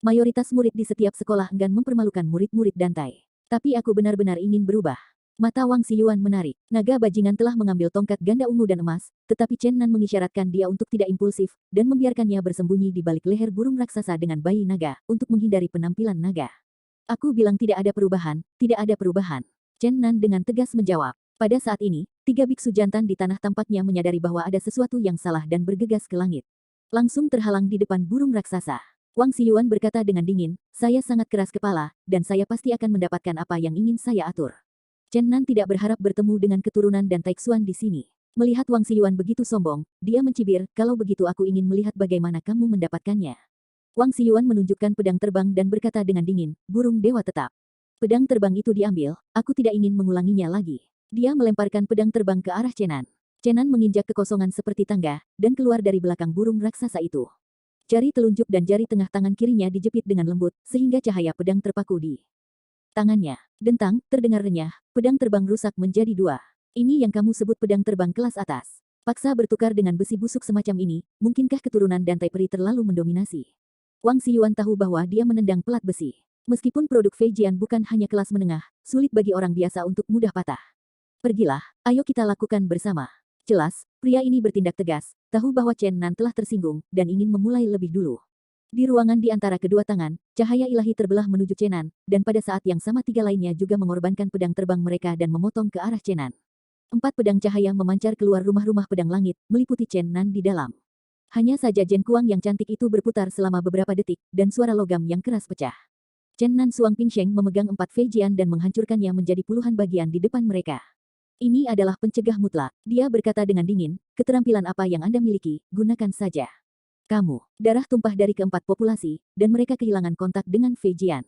Speaker 1: Mayoritas murid di setiap sekolah enggan mempermalukan murid-murid Dantai. Tapi aku benar-benar ingin berubah. Mata Wang Xiyuan menarik. Naga bajingan telah mengambil tongkat ganda ungu dan emas, tetapi Chen Nan mengisyaratkan dia untuk tidak impulsif, dan membiarkannya bersembunyi di balik leher burung raksasa dengan bayi naga, untuk menghindari penampilan naga. Aku bilang tidak ada perubahan, tidak ada perubahan. Chen Nan dengan tegas menjawab. Pada saat ini, 3 biksu jantan di tanah tampaknya menyadari bahwa ada sesuatu yang salah dan bergegas ke langit. Langsung terhalang di depan burung raksasa. Wang Xiyuan berkata dengan dingin, saya sangat keras kepala, dan saya pasti akan mendapatkan apa yang ingin saya atur. Chen Nan tidak berharap bertemu dengan keturunan dan Taixuan di sini. Melihat Wang Xiyuan begitu sombong, dia mencibir, kalau begitu aku ingin melihat bagaimana kamu mendapatkannya. Wang Xiyuan menunjukkan pedang terbang dan berkata dengan dingin, burung dewa tetap. Pedang terbang itu diambil, aku tidak ingin mengulanginya lagi. Dia melemparkan pedang terbang ke arah Chen Nan. Chen Nan menginjak kekosongan seperti tangga, dan keluar dari belakang burung raksasa itu. Jari telunjuk dan jari tengah tangan kirinya dijepit dengan lembut, sehingga cahaya pedang terpaku di tangannya. Dentang, terdengar renyah, pedang terbang rusak menjadi 2. Ini yang kamu sebut pedang terbang kelas atas. Paksa bertukar dengan besi busuk semacam ini, mungkinkah keturunan Dantai Peri terlalu mendominasi? Wang Xiyuan tahu bahwa dia menendang pelat besi. Meskipun produk Feijian bukan hanya kelas menengah, sulit bagi orang biasa untuk mudah patah. Pergilah, ayo kita lakukan bersama. Jelas, pria ini bertindak tegas, tahu bahwa Chen Nan telah tersinggung, dan ingin memulai lebih dulu. Di ruangan di antara kedua tangan, cahaya ilahi terbelah menuju Chen Nan, dan pada saat yang sama tiga lainnya juga mengorbankan pedang terbang mereka dan memotong ke arah Chen Nan. 4 pedang cahaya memancar keluar rumah-rumah pedang langit, meliputi Chen Nan di dalam. Hanya saja Jen Kuang yang cantik itu berputar selama beberapa detik, dan suara logam yang keras pecah. Chen Nan Suang Pingsheng memegang 4 Feijian dan menghancurkannya menjadi puluhan bagian di depan mereka. Ini adalah pencegah mutlak. Dia berkata dengan dingin, keterampilan apa yang Anda miliki, gunakan saja. Kamu, darah tumpah dari keempat populasi, dan mereka kehilangan kontak dengan Feijian.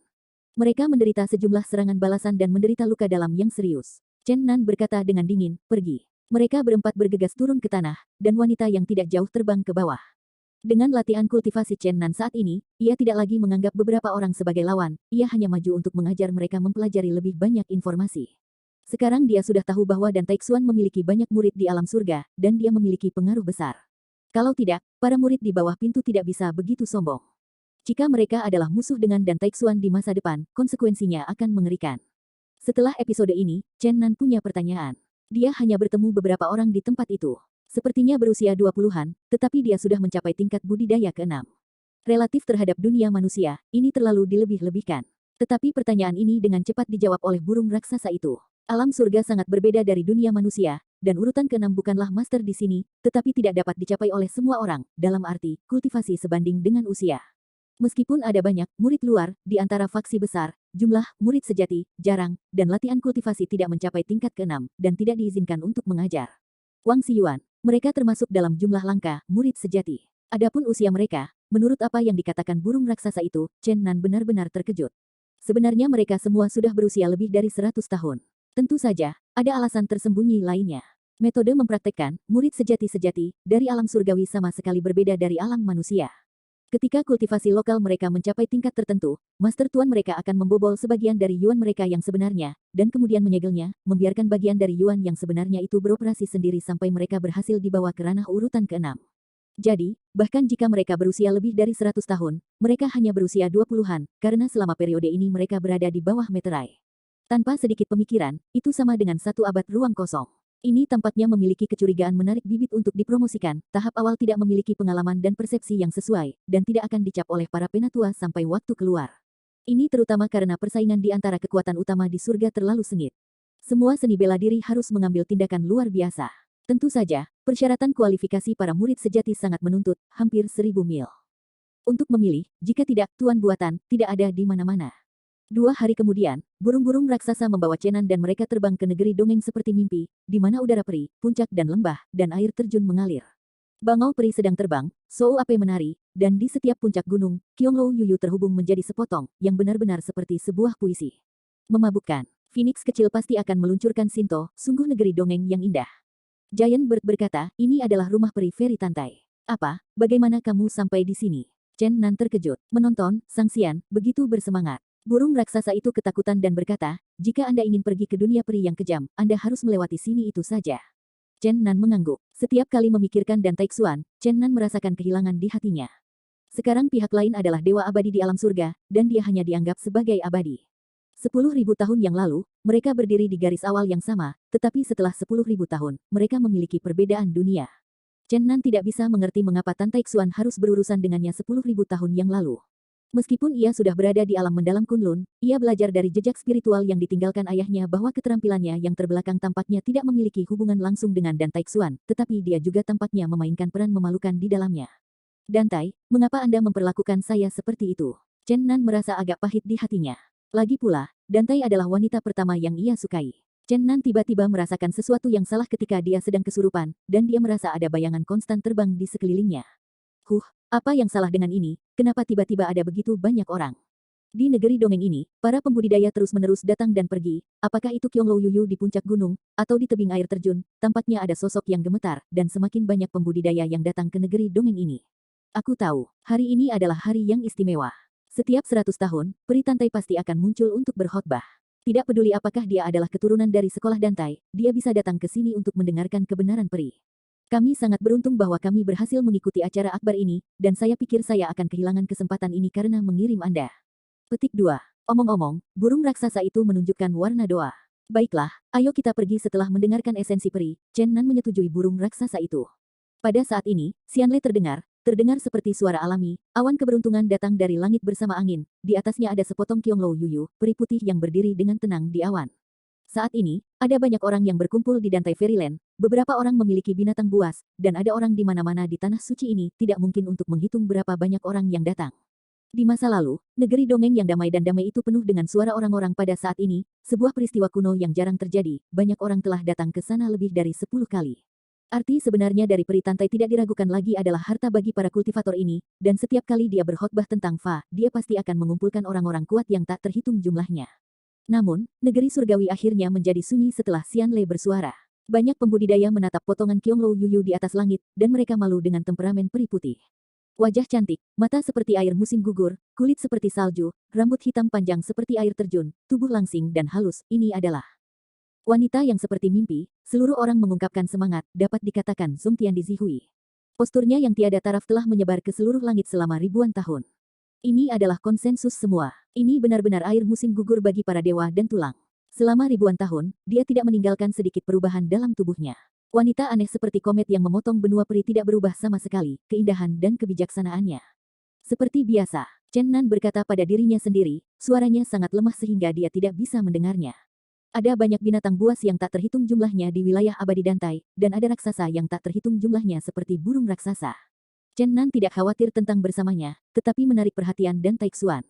Speaker 1: Mereka menderita sejumlah serangan balasan dan menderita luka dalam yang serius. Chen Nan berkata dengan dingin, pergi. Mereka berempat bergegas turun ke tanah, dan wanita yang tidak jauh terbang ke bawah. Dengan latihan kultivasi Chen Nan saat ini, ia tidak lagi menganggap beberapa orang sebagai lawan, ia hanya maju untuk mengajar mereka mempelajari lebih banyak informasi. Sekarang dia sudah tahu bahwa Dan Taixuan memiliki banyak murid di alam surga, dan dia memiliki pengaruh besar. Kalau tidak, para murid di bawah pintu tidak bisa begitu sombong. Jika mereka adalah musuh dengan Dan Taixuan di masa depan, konsekuensinya akan mengerikan. Setelah episode ini, Chen Nan punya pertanyaan. Dia hanya bertemu beberapa orang di tempat itu. Sepertinya berusia 20-an, tetapi dia sudah mencapai tingkat budidaya ke-6. Relatif terhadap dunia manusia, ini terlalu dilebih-lebihkan. Tetapi pertanyaan ini dengan cepat dijawab oleh burung raksasa itu. Alam surga sangat berbeda dari dunia manusia, dan urutan ke-6 bukanlah master di sini, tetapi tidak dapat dicapai oleh semua orang, dalam arti, kultivasi sebanding dengan usia. Meskipun ada banyak murid luar di antara faksi besar, jumlah murid sejati jarang, dan latihan kultivasi tidak mencapai tingkat ke-6 dan tidak diizinkan untuk mengajar. Wang Xiyuan, mereka termasuk dalam jumlah langka murid sejati. Adapun usia mereka, menurut apa yang dikatakan burung raksasa itu, Chen Nan benar-benar terkejut. Sebenarnya mereka semua sudah berusia lebih dari 100 tahun. Tentu saja, ada alasan tersembunyi lainnya. Metode mempraktekkan murid sejati-sejati dari alam surgawi sama sekali berbeda dari alam manusia. Ketika kultivasi lokal mereka mencapai tingkat tertentu, master tuan mereka akan membobol sebagian dari yuan mereka yang sebenarnya, dan kemudian menyegelnya, membiarkan bagian dari yuan yang sebenarnya itu beroperasi sendiri sampai mereka berhasil dibawa ke ranah urutan ke-6. Jadi, bahkan jika mereka berusia lebih dari 100 tahun, mereka hanya berusia 20-an, karena selama periode ini mereka berada di bawah meterai. Tanpa sedikit pemikiran, itu sama dengan satu abad ruang kosong. Ini tampaknya memiliki kecurigaan menarik bibit untuk dipromosikan, tahap awal tidak memiliki pengalaman dan persepsi yang sesuai, dan tidak akan dicap oleh para penatua sampai waktu keluar. Ini terutama karena persaingan di antara kekuatan utama di surga terlalu sengit. Semua seni bela diri harus mengambil tindakan luar biasa. Tentu saja, persyaratan kualifikasi para murid sejati sangat menuntut, hampir 1000 mil. Untuk memilih, jika tidak, tuan buatan, tidak ada di mana-mana. 2 hari kemudian, burung-burung raksasa membawa Chen Nan dan mereka terbang ke negeri dongeng seperti mimpi, di mana udara perih, puncak dan lembah, dan air terjun mengalir. Bangau peri sedang terbang, Sou Ape menari, dan di setiap puncak gunung, Qionglo Yuyu terhubung menjadi sepotong, yang benar-benar seperti sebuah puisi. Memabukkan, Phoenix kecil pasti akan meluncurkan Sinto, sungguh negeri dongeng yang indah. Giant Bird berkata, ini adalah rumah peri Fairy Tantai. Apa, bagaimana kamu sampai di sini? Chen Nan terkejut, menonton, Sang Xian, begitu bersemangat. Burung raksasa itu ketakutan dan berkata, jika Anda ingin pergi ke dunia peri yang kejam, Anda harus melewati sini itu saja. Chen Nan mengangguk. Setiap kali memikirkan Dan Taixuan, Chen Nan merasakan kehilangan di hatinya. Sekarang pihak lain adalah dewa abadi di alam surga, dan dia hanya dianggap sebagai abadi. 10.000 tahun yang lalu, mereka berdiri di garis awal yang sama, tetapi setelah 10.000 tahun, mereka memiliki perbedaan dunia. Chen Nan tidak bisa mengerti mengapa Tan Taixuan harus berurusan dengannya 10.000 tahun yang lalu. Meskipun ia sudah berada di alam mendalam Kunlun, ia belajar dari jejak spiritual yang ditinggalkan ayahnya bahwa keterampilannya yang terbelakang tampaknya tidak memiliki hubungan langsung dengan Dan Taixuan, tetapi dia juga tampaknya memainkan peran memalukan di dalamnya. Dantai, mengapa Anda memperlakukan saya seperti itu? Chen Nan merasa agak pahit di hatinya. Lagi pula, Dantai adalah wanita pertama yang ia sukai. Chen Nan tiba-tiba merasakan sesuatu yang salah ketika dia sedang kesurupan, dan dia merasa ada bayangan konstan terbang di sekelilingnya. Apa yang salah dengan ini? Kenapa tiba-tiba ada begitu banyak orang? Di negeri dongeng ini, para pembudidaya terus-menerus datang dan pergi. Apakah itu Qionglo Yuyu di puncak gunung, atau di tebing air terjun? Tampaknya ada sosok yang gemetar, dan semakin banyak pembudidaya yang datang ke negeri dongeng ini. Aku tahu, hari ini adalah hari yang istimewa. Setiap 100 tahun, peri Tantai pasti akan muncul untuk berkhotbah. Tidak peduli apakah dia adalah keturunan dari sekolah Dantai, dia bisa datang ke sini untuk mendengarkan kebenaran peri. Kami sangat beruntung bahwa kami berhasil mengikuti acara akbar ini, dan saya pikir saya akan kehilangan kesempatan ini karena mengirim Anda. Petik 2. Omong-omong, burung raksasa itu menunjukkan warna doa. Baiklah, ayo kita pergi setelah mendengarkan esensi peri. Chen Nan menyetujui burung raksasa itu. Pada saat ini, Xianle terdengar seperti suara alami, awan keberuntungan datang dari langit bersama angin, di atasnya ada sepotong Qionglo Yuyu, peri putih yang berdiri dengan tenang di awan. Saat ini, ada banyak orang yang berkumpul di Dantai Fairyland, beberapa orang memiliki binatang buas, dan ada orang di mana-mana di tanah suci ini, tidak mungkin untuk menghitung berapa banyak orang yang datang. Di masa lalu, negeri dongeng yang damai dan damai itu penuh dengan suara orang-orang pada saat ini, sebuah peristiwa kuno yang jarang terjadi, banyak orang telah datang ke sana lebih dari 10 kali. Arti sebenarnya dari peri Tantai tidak diragukan lagi adalah harta bagi para kultivator ini, dan setiap kali dia berkhotbah tentang Fa, dia pasti akan mengumpulkan orang-orang kuat yang tak terhitung jumlahnya. Namun, negeri surgawi akhirnya menjadi sunyi setelah Xianle bersuara. Banyak pembudidaya menatap potongan Qionglo Yuyu di atas langit, dan mereka malu dengan temperamen peri putih. Wajah cantik, mata seperti air musim gugur, kulit seperti salju, rambut hitam panjang seperti air terjun, tubuh langsing dan halus, ini adalah wanita yang seperti mimpi, seluruh orang mengungkapkan semangat, dapat dikatakan Zhong Tian di Zihui. Posturnya yang tiada taraf telah menyebar ke seluruh langit selama ribuan tahun. Ini adalah konsensus semua. Ini benar-benar air musim gugur bagi para dewa dan tulang. Selama ribuan tahun, dia tidak meninggalkan sedikit perubahan dalam tubuhnya. Wanita aneh seperti komet yang memotong benua peri tidak berubah sama sekali, keindahan dan kebijaksanaannya. Seperti biasa, Chen Nan berkata pada dirinya sendiri, suaranya sangat lemah sehingga dia tidak bisa mendengarnya. Ada banyak binatang buas yang tak terhitung jumlahnya di wilayah abadi Dantai, dan ada raksasa yang tak terhitung jumlahnya seperti burung raksasa. Chen Nan tidak khawatir tentang bersamanya, tetapi menarik perhatian dan Taixuan.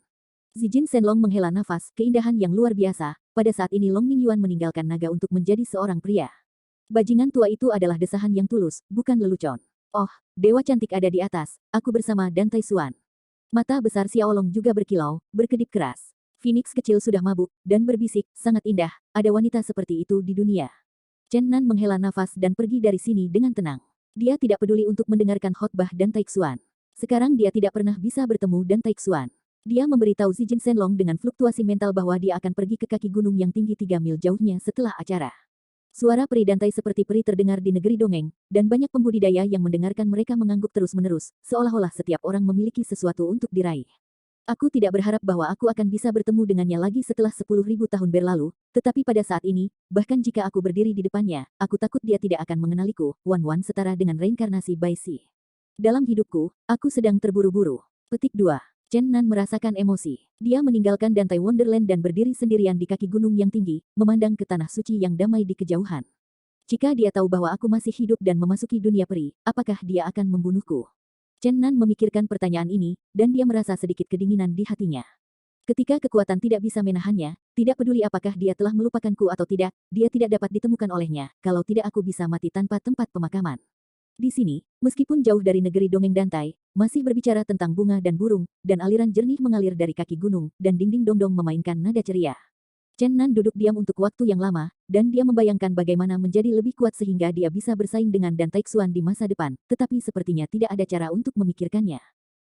Speaker 1: Zijin Shenlong menghela nafas, keindahan yang luar biasa, pada saat ini Long Mingyuan meninggalkan naga untuk menjadi seorang pria. Bajingan tua itu adalah desahan yang tulus, bukan lelucon. Oh, dewa cantik ada di atas, aku bersama dan Taixuan. Mata besar Xiaolong juga berkilau, berkedip keras. Phoenix kecil sudah mabuk, dan berbisik, sangat indah, ada wanita seperti itu di dunia. Chen Nan menghela nafas dan pergi dari sini dengan tenang. Dia tidak peduli untuk mendengarkan khotbah dan Taixuan. Sekarang dia tidak pernah bisa bertemu dan Taixuan. Dia memberitahu Zijin Shenlong dengan fluktuasi mental bahwa dia akan pergi ke kaki gunung yang tinggi 3 mil jauhnya setelah acara. Suara peri Dantai seperti peri terdengar di negeri dongeng, dan banyak pembudidaya yang mendengarkan mereka mengangguk terus-menerus, seolah-olah setiap orang memiliki sesuatu untuk diraih. Aku tidak berharap bahwa aku akan bisa bertemu dengannya lagi setelah 10.000 tahun berlalu, tetapi pada saat ini, bahkan jika aku berdiri di depannya, aku takut dia tidak akan mengenaliku. Wan setara dengan reinkarnasi Bai Si. Dalam hidupku, aku sedang terburu-buru. Petik 2. Chen Nan merasakan emosi. Dia meninggalkan Dantai Wonderland dan berdiri sendirian di kaki gunung yang tinggi, memandang ke tanah suci yang damai di kejauhan. Jika dia tahu bahwa aku masih hidup dan memasuki dunia peri, apakah dia akan membunuhku? Chen Nan memikirkan pertanyaan ini, dan dia merasa sedikit kedinginan di hatinya. Ketika kekuatan tidak bisa menahannya, tidak peduli apakah dia telah melupakanku atau tidak, dia tidak dapat ditemukan olehnya, kalau tidak aku bisa mati tanpa tempat pemakaman. Di sini, meskipun jauh dari negeri dongeng Dantai, masih berbicara tentang bunga dan burung, dan aliran jernih mengalir dari kaki gunung, dan dinding dongdong memainkan nada ceria. Chen Nan duduk diam untuk waktu yang lama, dan dia membayangkan bagaimana menjadi lebih kuat sehingga dia bisa bersaing dengan Dan Taixuan di masa depan, tetapi sepertinya tidak ada cara untuk memikirkannya.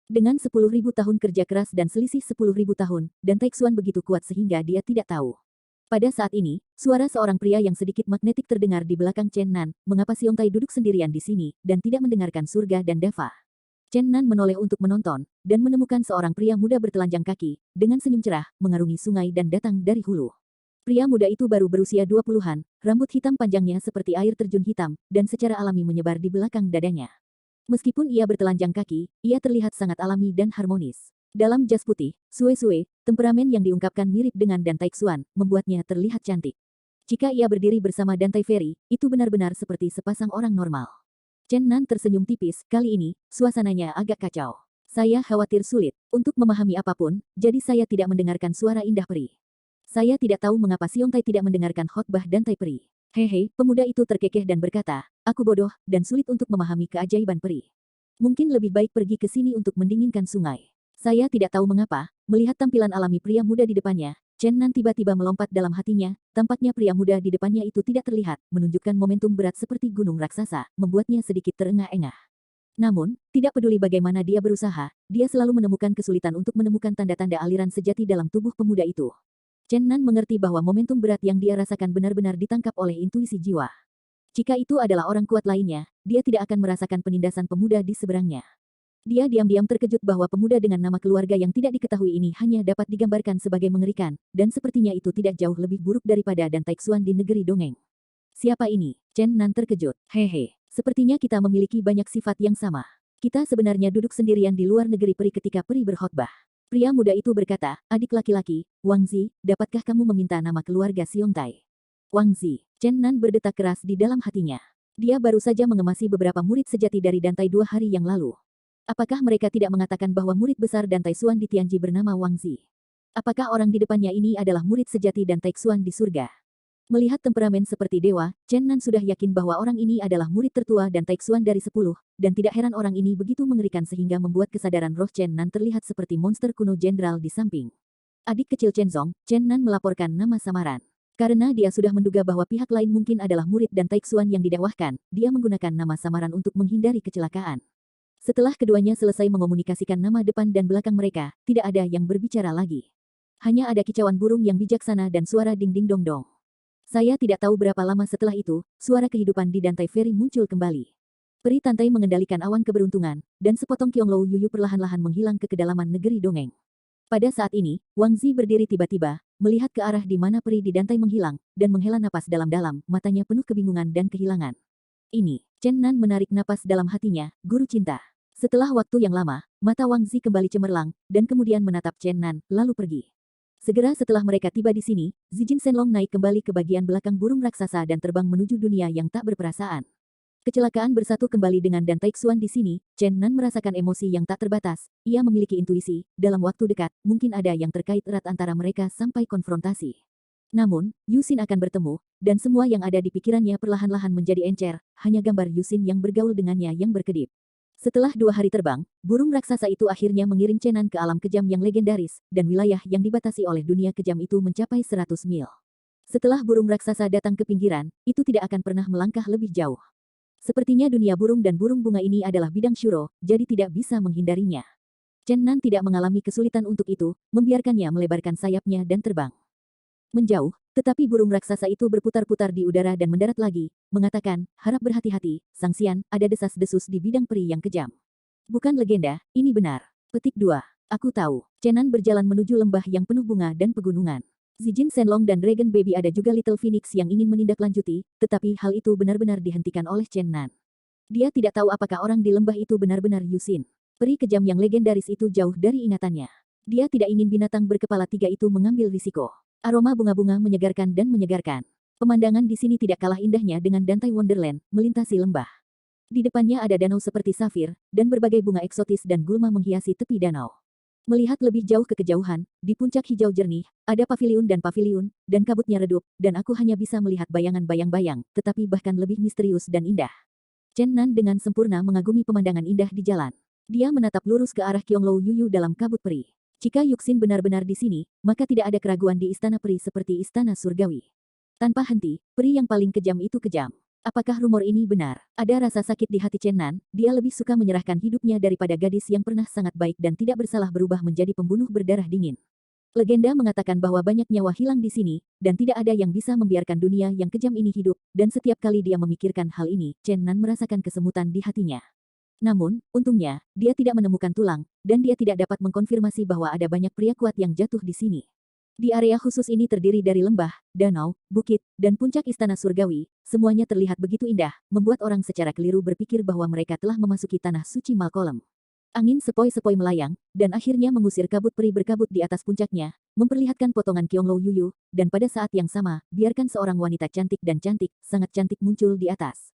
Speaker 1: Dengan 10.000 tahun kerja keras dan selisih 10.000 tahun, Dan Taixuan begitu kuat sehingga dia tidak tahu. Pada saat ini, suara seorang pria yang sedikit magnetik terdengar di belakang Chen Nan, mengapa Xiongtai duduk sendirian di sini, dan tidak mendengarkan surga dan Dava. Chen Nan menoleh untuk menonton, dan menemukan seorang pria muda bertelanjang kaki, dengan senyum cerah, mengarungi sungai dan datang dari hulu. Pria muda itu baru berusia 20-an, rambut hitam panjangnya seperti air terjun hitam, dan secara alami menyebar di belakang dadanya. Meskipun ia bertelanjang kaki, ia terlihat sangat alami dan harmonis. Dalam jas putih, Sue, temperamen yang diungkapkan mirip dengan Dan Taixuan, membuatnya terlihat cantik. Jika ia berdiri bersama Dan Tai Fairy, itu benar-benar seperti sepasang orang normal. Chen Nan tersenyum tipis, kali ini, suasananya agak kacau. Saya khawatir sulit untuk memahami apapun, jadi saya tidak mendengarkan suara indah peri. Saya tidak tahu mengapa Xiongtai tidak mendengarkan khotbah Dan Tai Peri. Hehe, pemuda itu terkekeh dan berkata, aku bodoh, dan sulit untuk memahami keajaiban peri. Mungkin lebih baik pergi ke sini untuk mendinginkan sungai. Saya tidak tahu mengapa, melihat tampilan alami pria muda di depannya, Chen Nan tiba-tiba melompat dalam hatinya, tampaknya pria muda di depannya itu tidak terlihat, menunjukkan momentum berat seperti gunung raksasa, membuatnya sedikit terengah-engah. Namun, tidak peduli bagaimana dia berusaha, dia selalu menemukan kesulitan untuk menemukan tanda-tanda aliran sejati dalam tubuh pemuda itu. Chen Nan mengerti bahwa momentum berat yang dia rasakan benar-benar ditangkap oleh intuisi jiwa. Jika itu adalah orang kuat lainnya, dia tidak akan merasakan penindasan pemuda di seberangnya. Dia diam-diam terkejut bahwa pemuda dengan nama keluarga yang tidak diketahui ini hanya dapat digambarkan sebagai mengerikan, dan sepertinya itu tidak jauh lebih buruk daripada Dan Taixuan di negeri dongeng. Siapa ini? Chen Nan terkejut. Hehe, sepertinya kita memiliki banyak sifat yang sama. Kita sebenarnya duduk sendirian di luar negeri peri ketika peri berkhotbah. Pria muda itu berkata, adik laki-laki, Wang Zi, dapatkah kamu meminta nama keluarga Xiongtai? Wang Zi, Chen Nan berdetak keras di dalam hatinya. Dia baru saja mengemasi beberapa murid sejati dari Dantai 2 hari yang lalu. Apakah mereka tidak mengatakan bahwa murid besar Dan Taixuan di Tianji bernama Wang Zi? Apakah orang di depannya ini adalah murid sejati Dan Taixuan di surga? Melihat temperamen seperti dewa, Chen Nan sudah yakin bahwa orang ini adalah murid tertua Dan Taixuan dari 10, dan tidak heran orang ini begitu mengerikan sehingga membuat kesadaran roh Chen Nan terlihat seperti monster kuno jenderal di samping. Adik kecil Chen Zong, Chen Nan melaporkan nama samaran. Karena dia sudah menduga bahwa pihak lain mungkin adalah murid Dan Taixuan yang didakwahkan, dia menggunakan nama samaran untuk menghindari kecelakaan. Setelah keduanya selesai mengomunikasikan nama depan dan belakang mereka, tidak ada yang berbicara lagi. Hanya ada kicauan burung yang bijaksana dan suara ding-ding dong-dong. Saya tidak tahu berapa lama setelah itu, suara kehidupan di Dantai Ferry muncul kembali. Peri Tantai mengendalikan awan keberuntungan, dan sepotong Qionglo Yuyu perlahan-lahan menghilang ke kedalaman negeri dongeng. Pada saat ini, Wang Zi berdiri tiba-tiba, melihat ke arah di mana peri di Dantai menghilang, dan menghela napas dalam-dalam, matanya penuh kebingungan dan kehilangan. Ini, Chen Nan menarik napas dalam hatinya, guru cinta. Setelah waktu yang lama, mata Wang Zi kembali cemerlang, dan kemudian menatap Chen Nan, lalu pergi. Segera setelah mereka tiba di sini, Zijin Shenlong naik kembali ke bagian belakang burung raksasa dan terbang menuju dunia yang tak berperasaan. Kecelakaan bersatu kembali dengan Dan Taixuan di sini, Chen Nan merasakan emosi yang tak terbatas, ia memiliki intuisi, dalam waktu dekat, mungkin ada yang terkait erat antara mereka sampai konfrontasi. Namun, Yusin akan bertemu, dan semua yang ada di pikirannya perlahan-lahan menjadi encer, hanya gambar Yusin yang bergaul dengannya yang berkedip. Setelah 2 hari terbang, burung raksasa itu akhirnya mengirim Chen Nan ke alam kejam yang legendaris, dan wilayah yang dibatasi oleh dunia kejam itu mencapai 100 mil. Setelah burung raksasa datang ke pinggiran, itu tidak akan pernah melangkah lebih jauh. Sepertinya dunia burung dan burung bunga ini adalah bidang Shuro, jadi tidak bisa menghindarinya. Chen Nan tidak mengalami kesulitan untuk itu, membiarkannya melebarkan sayapnya dan terbang. Menjauh, tetapi burung raksasa itu berputar-putar di udara dan mendarat lagi, mengatakan, harap berhati-hati, Sang Xian, ada desas-desus di bidang peri yang kejam. Bukan legenda, ini benar. Petik 2. Aku tahu. Chen Nan berjalan menuju lembah yang penuh bunga dan pegunungan. Zijin Shenlong dan Dragon Baby ada juga Little Phoenix yang ingin menindaklanjuti, tetapi hal itu benar-benar dihentikan oleh Chen Nan. Dia tidak tahu apakah orang di lembah itu benar-benar Yusin. Peri kejam yang legendaris itu jauh dari ingatannya. Dia tidak ingin binatang berkepala 3 itu mengambil risiko. Aroma bunga-bunga menyegarkan dan menyegarkan. Pemandangan di sini tidak kalah indahnya dengan Dantai Wonderland, melintasi lembah. Di depannya ada danau seperti safir, dan berbagai bunga eksotis dan gulma menghiasi tepi danau. Melihat lebih jauh ke kejauhan, di puncak hijau jernih, ada paviliun, dan kabutnya redup, dan aku hanya bisa melihat bayangan bayang-bayang, tetapi bahkan lebih misterius dan indah. Chen Nan dengan sempurna mengagumi pemandangan indah di jalan. Dia menatap lurus ke arah Qionglo Yuyu dalam kabut peri. Jika Yuxin benar-benar di sini, maka tidak ada keraguan di istana peri seperti istana surgawi. Tanpa henti, peri yang paling kejam itu kejam. Apakah rumor ini benar? Ada rasa sakit di hati Chen Nan, dia lebih suka menyerahkan hidupnya daripada gadis yang pernah sangat baik dan tidak bersalah berubah menjadi pembunuh berdarah dingin. Legenda mengatakan bahwa banyak nyawa hilang di sini, dan tidak ada yang bisa membiarkan dunia yang kejam ini hidup, dan setiap kali dia memikirkan hal ini, Chen Nan merasakan kesemutan di hatinya. Namun, untungnya, dia tidak menemukan tulang, dan dia tidak dapat mengkonfirmasi bahwa ada banyak pria kuat yang jatuh di sini. Di area khusus ini terdiri dari lembah, danau, bukit, dan puncak istana surgawi, semuanya terlihat begitu indah, membuat orang secara keliru berpikir bahwa mereka telah memasuki tanah suci Malcolm. Angin sepoi-sepoi melayang, dan akhirnya mengusir kabut peri berkabut di atas puncaknya, memperlihatkan potongan Qionglo Yuyu, dan pada saat yang sama, biarkan seorang wanita cantik dan cantik, sangat cantik muncul di atas.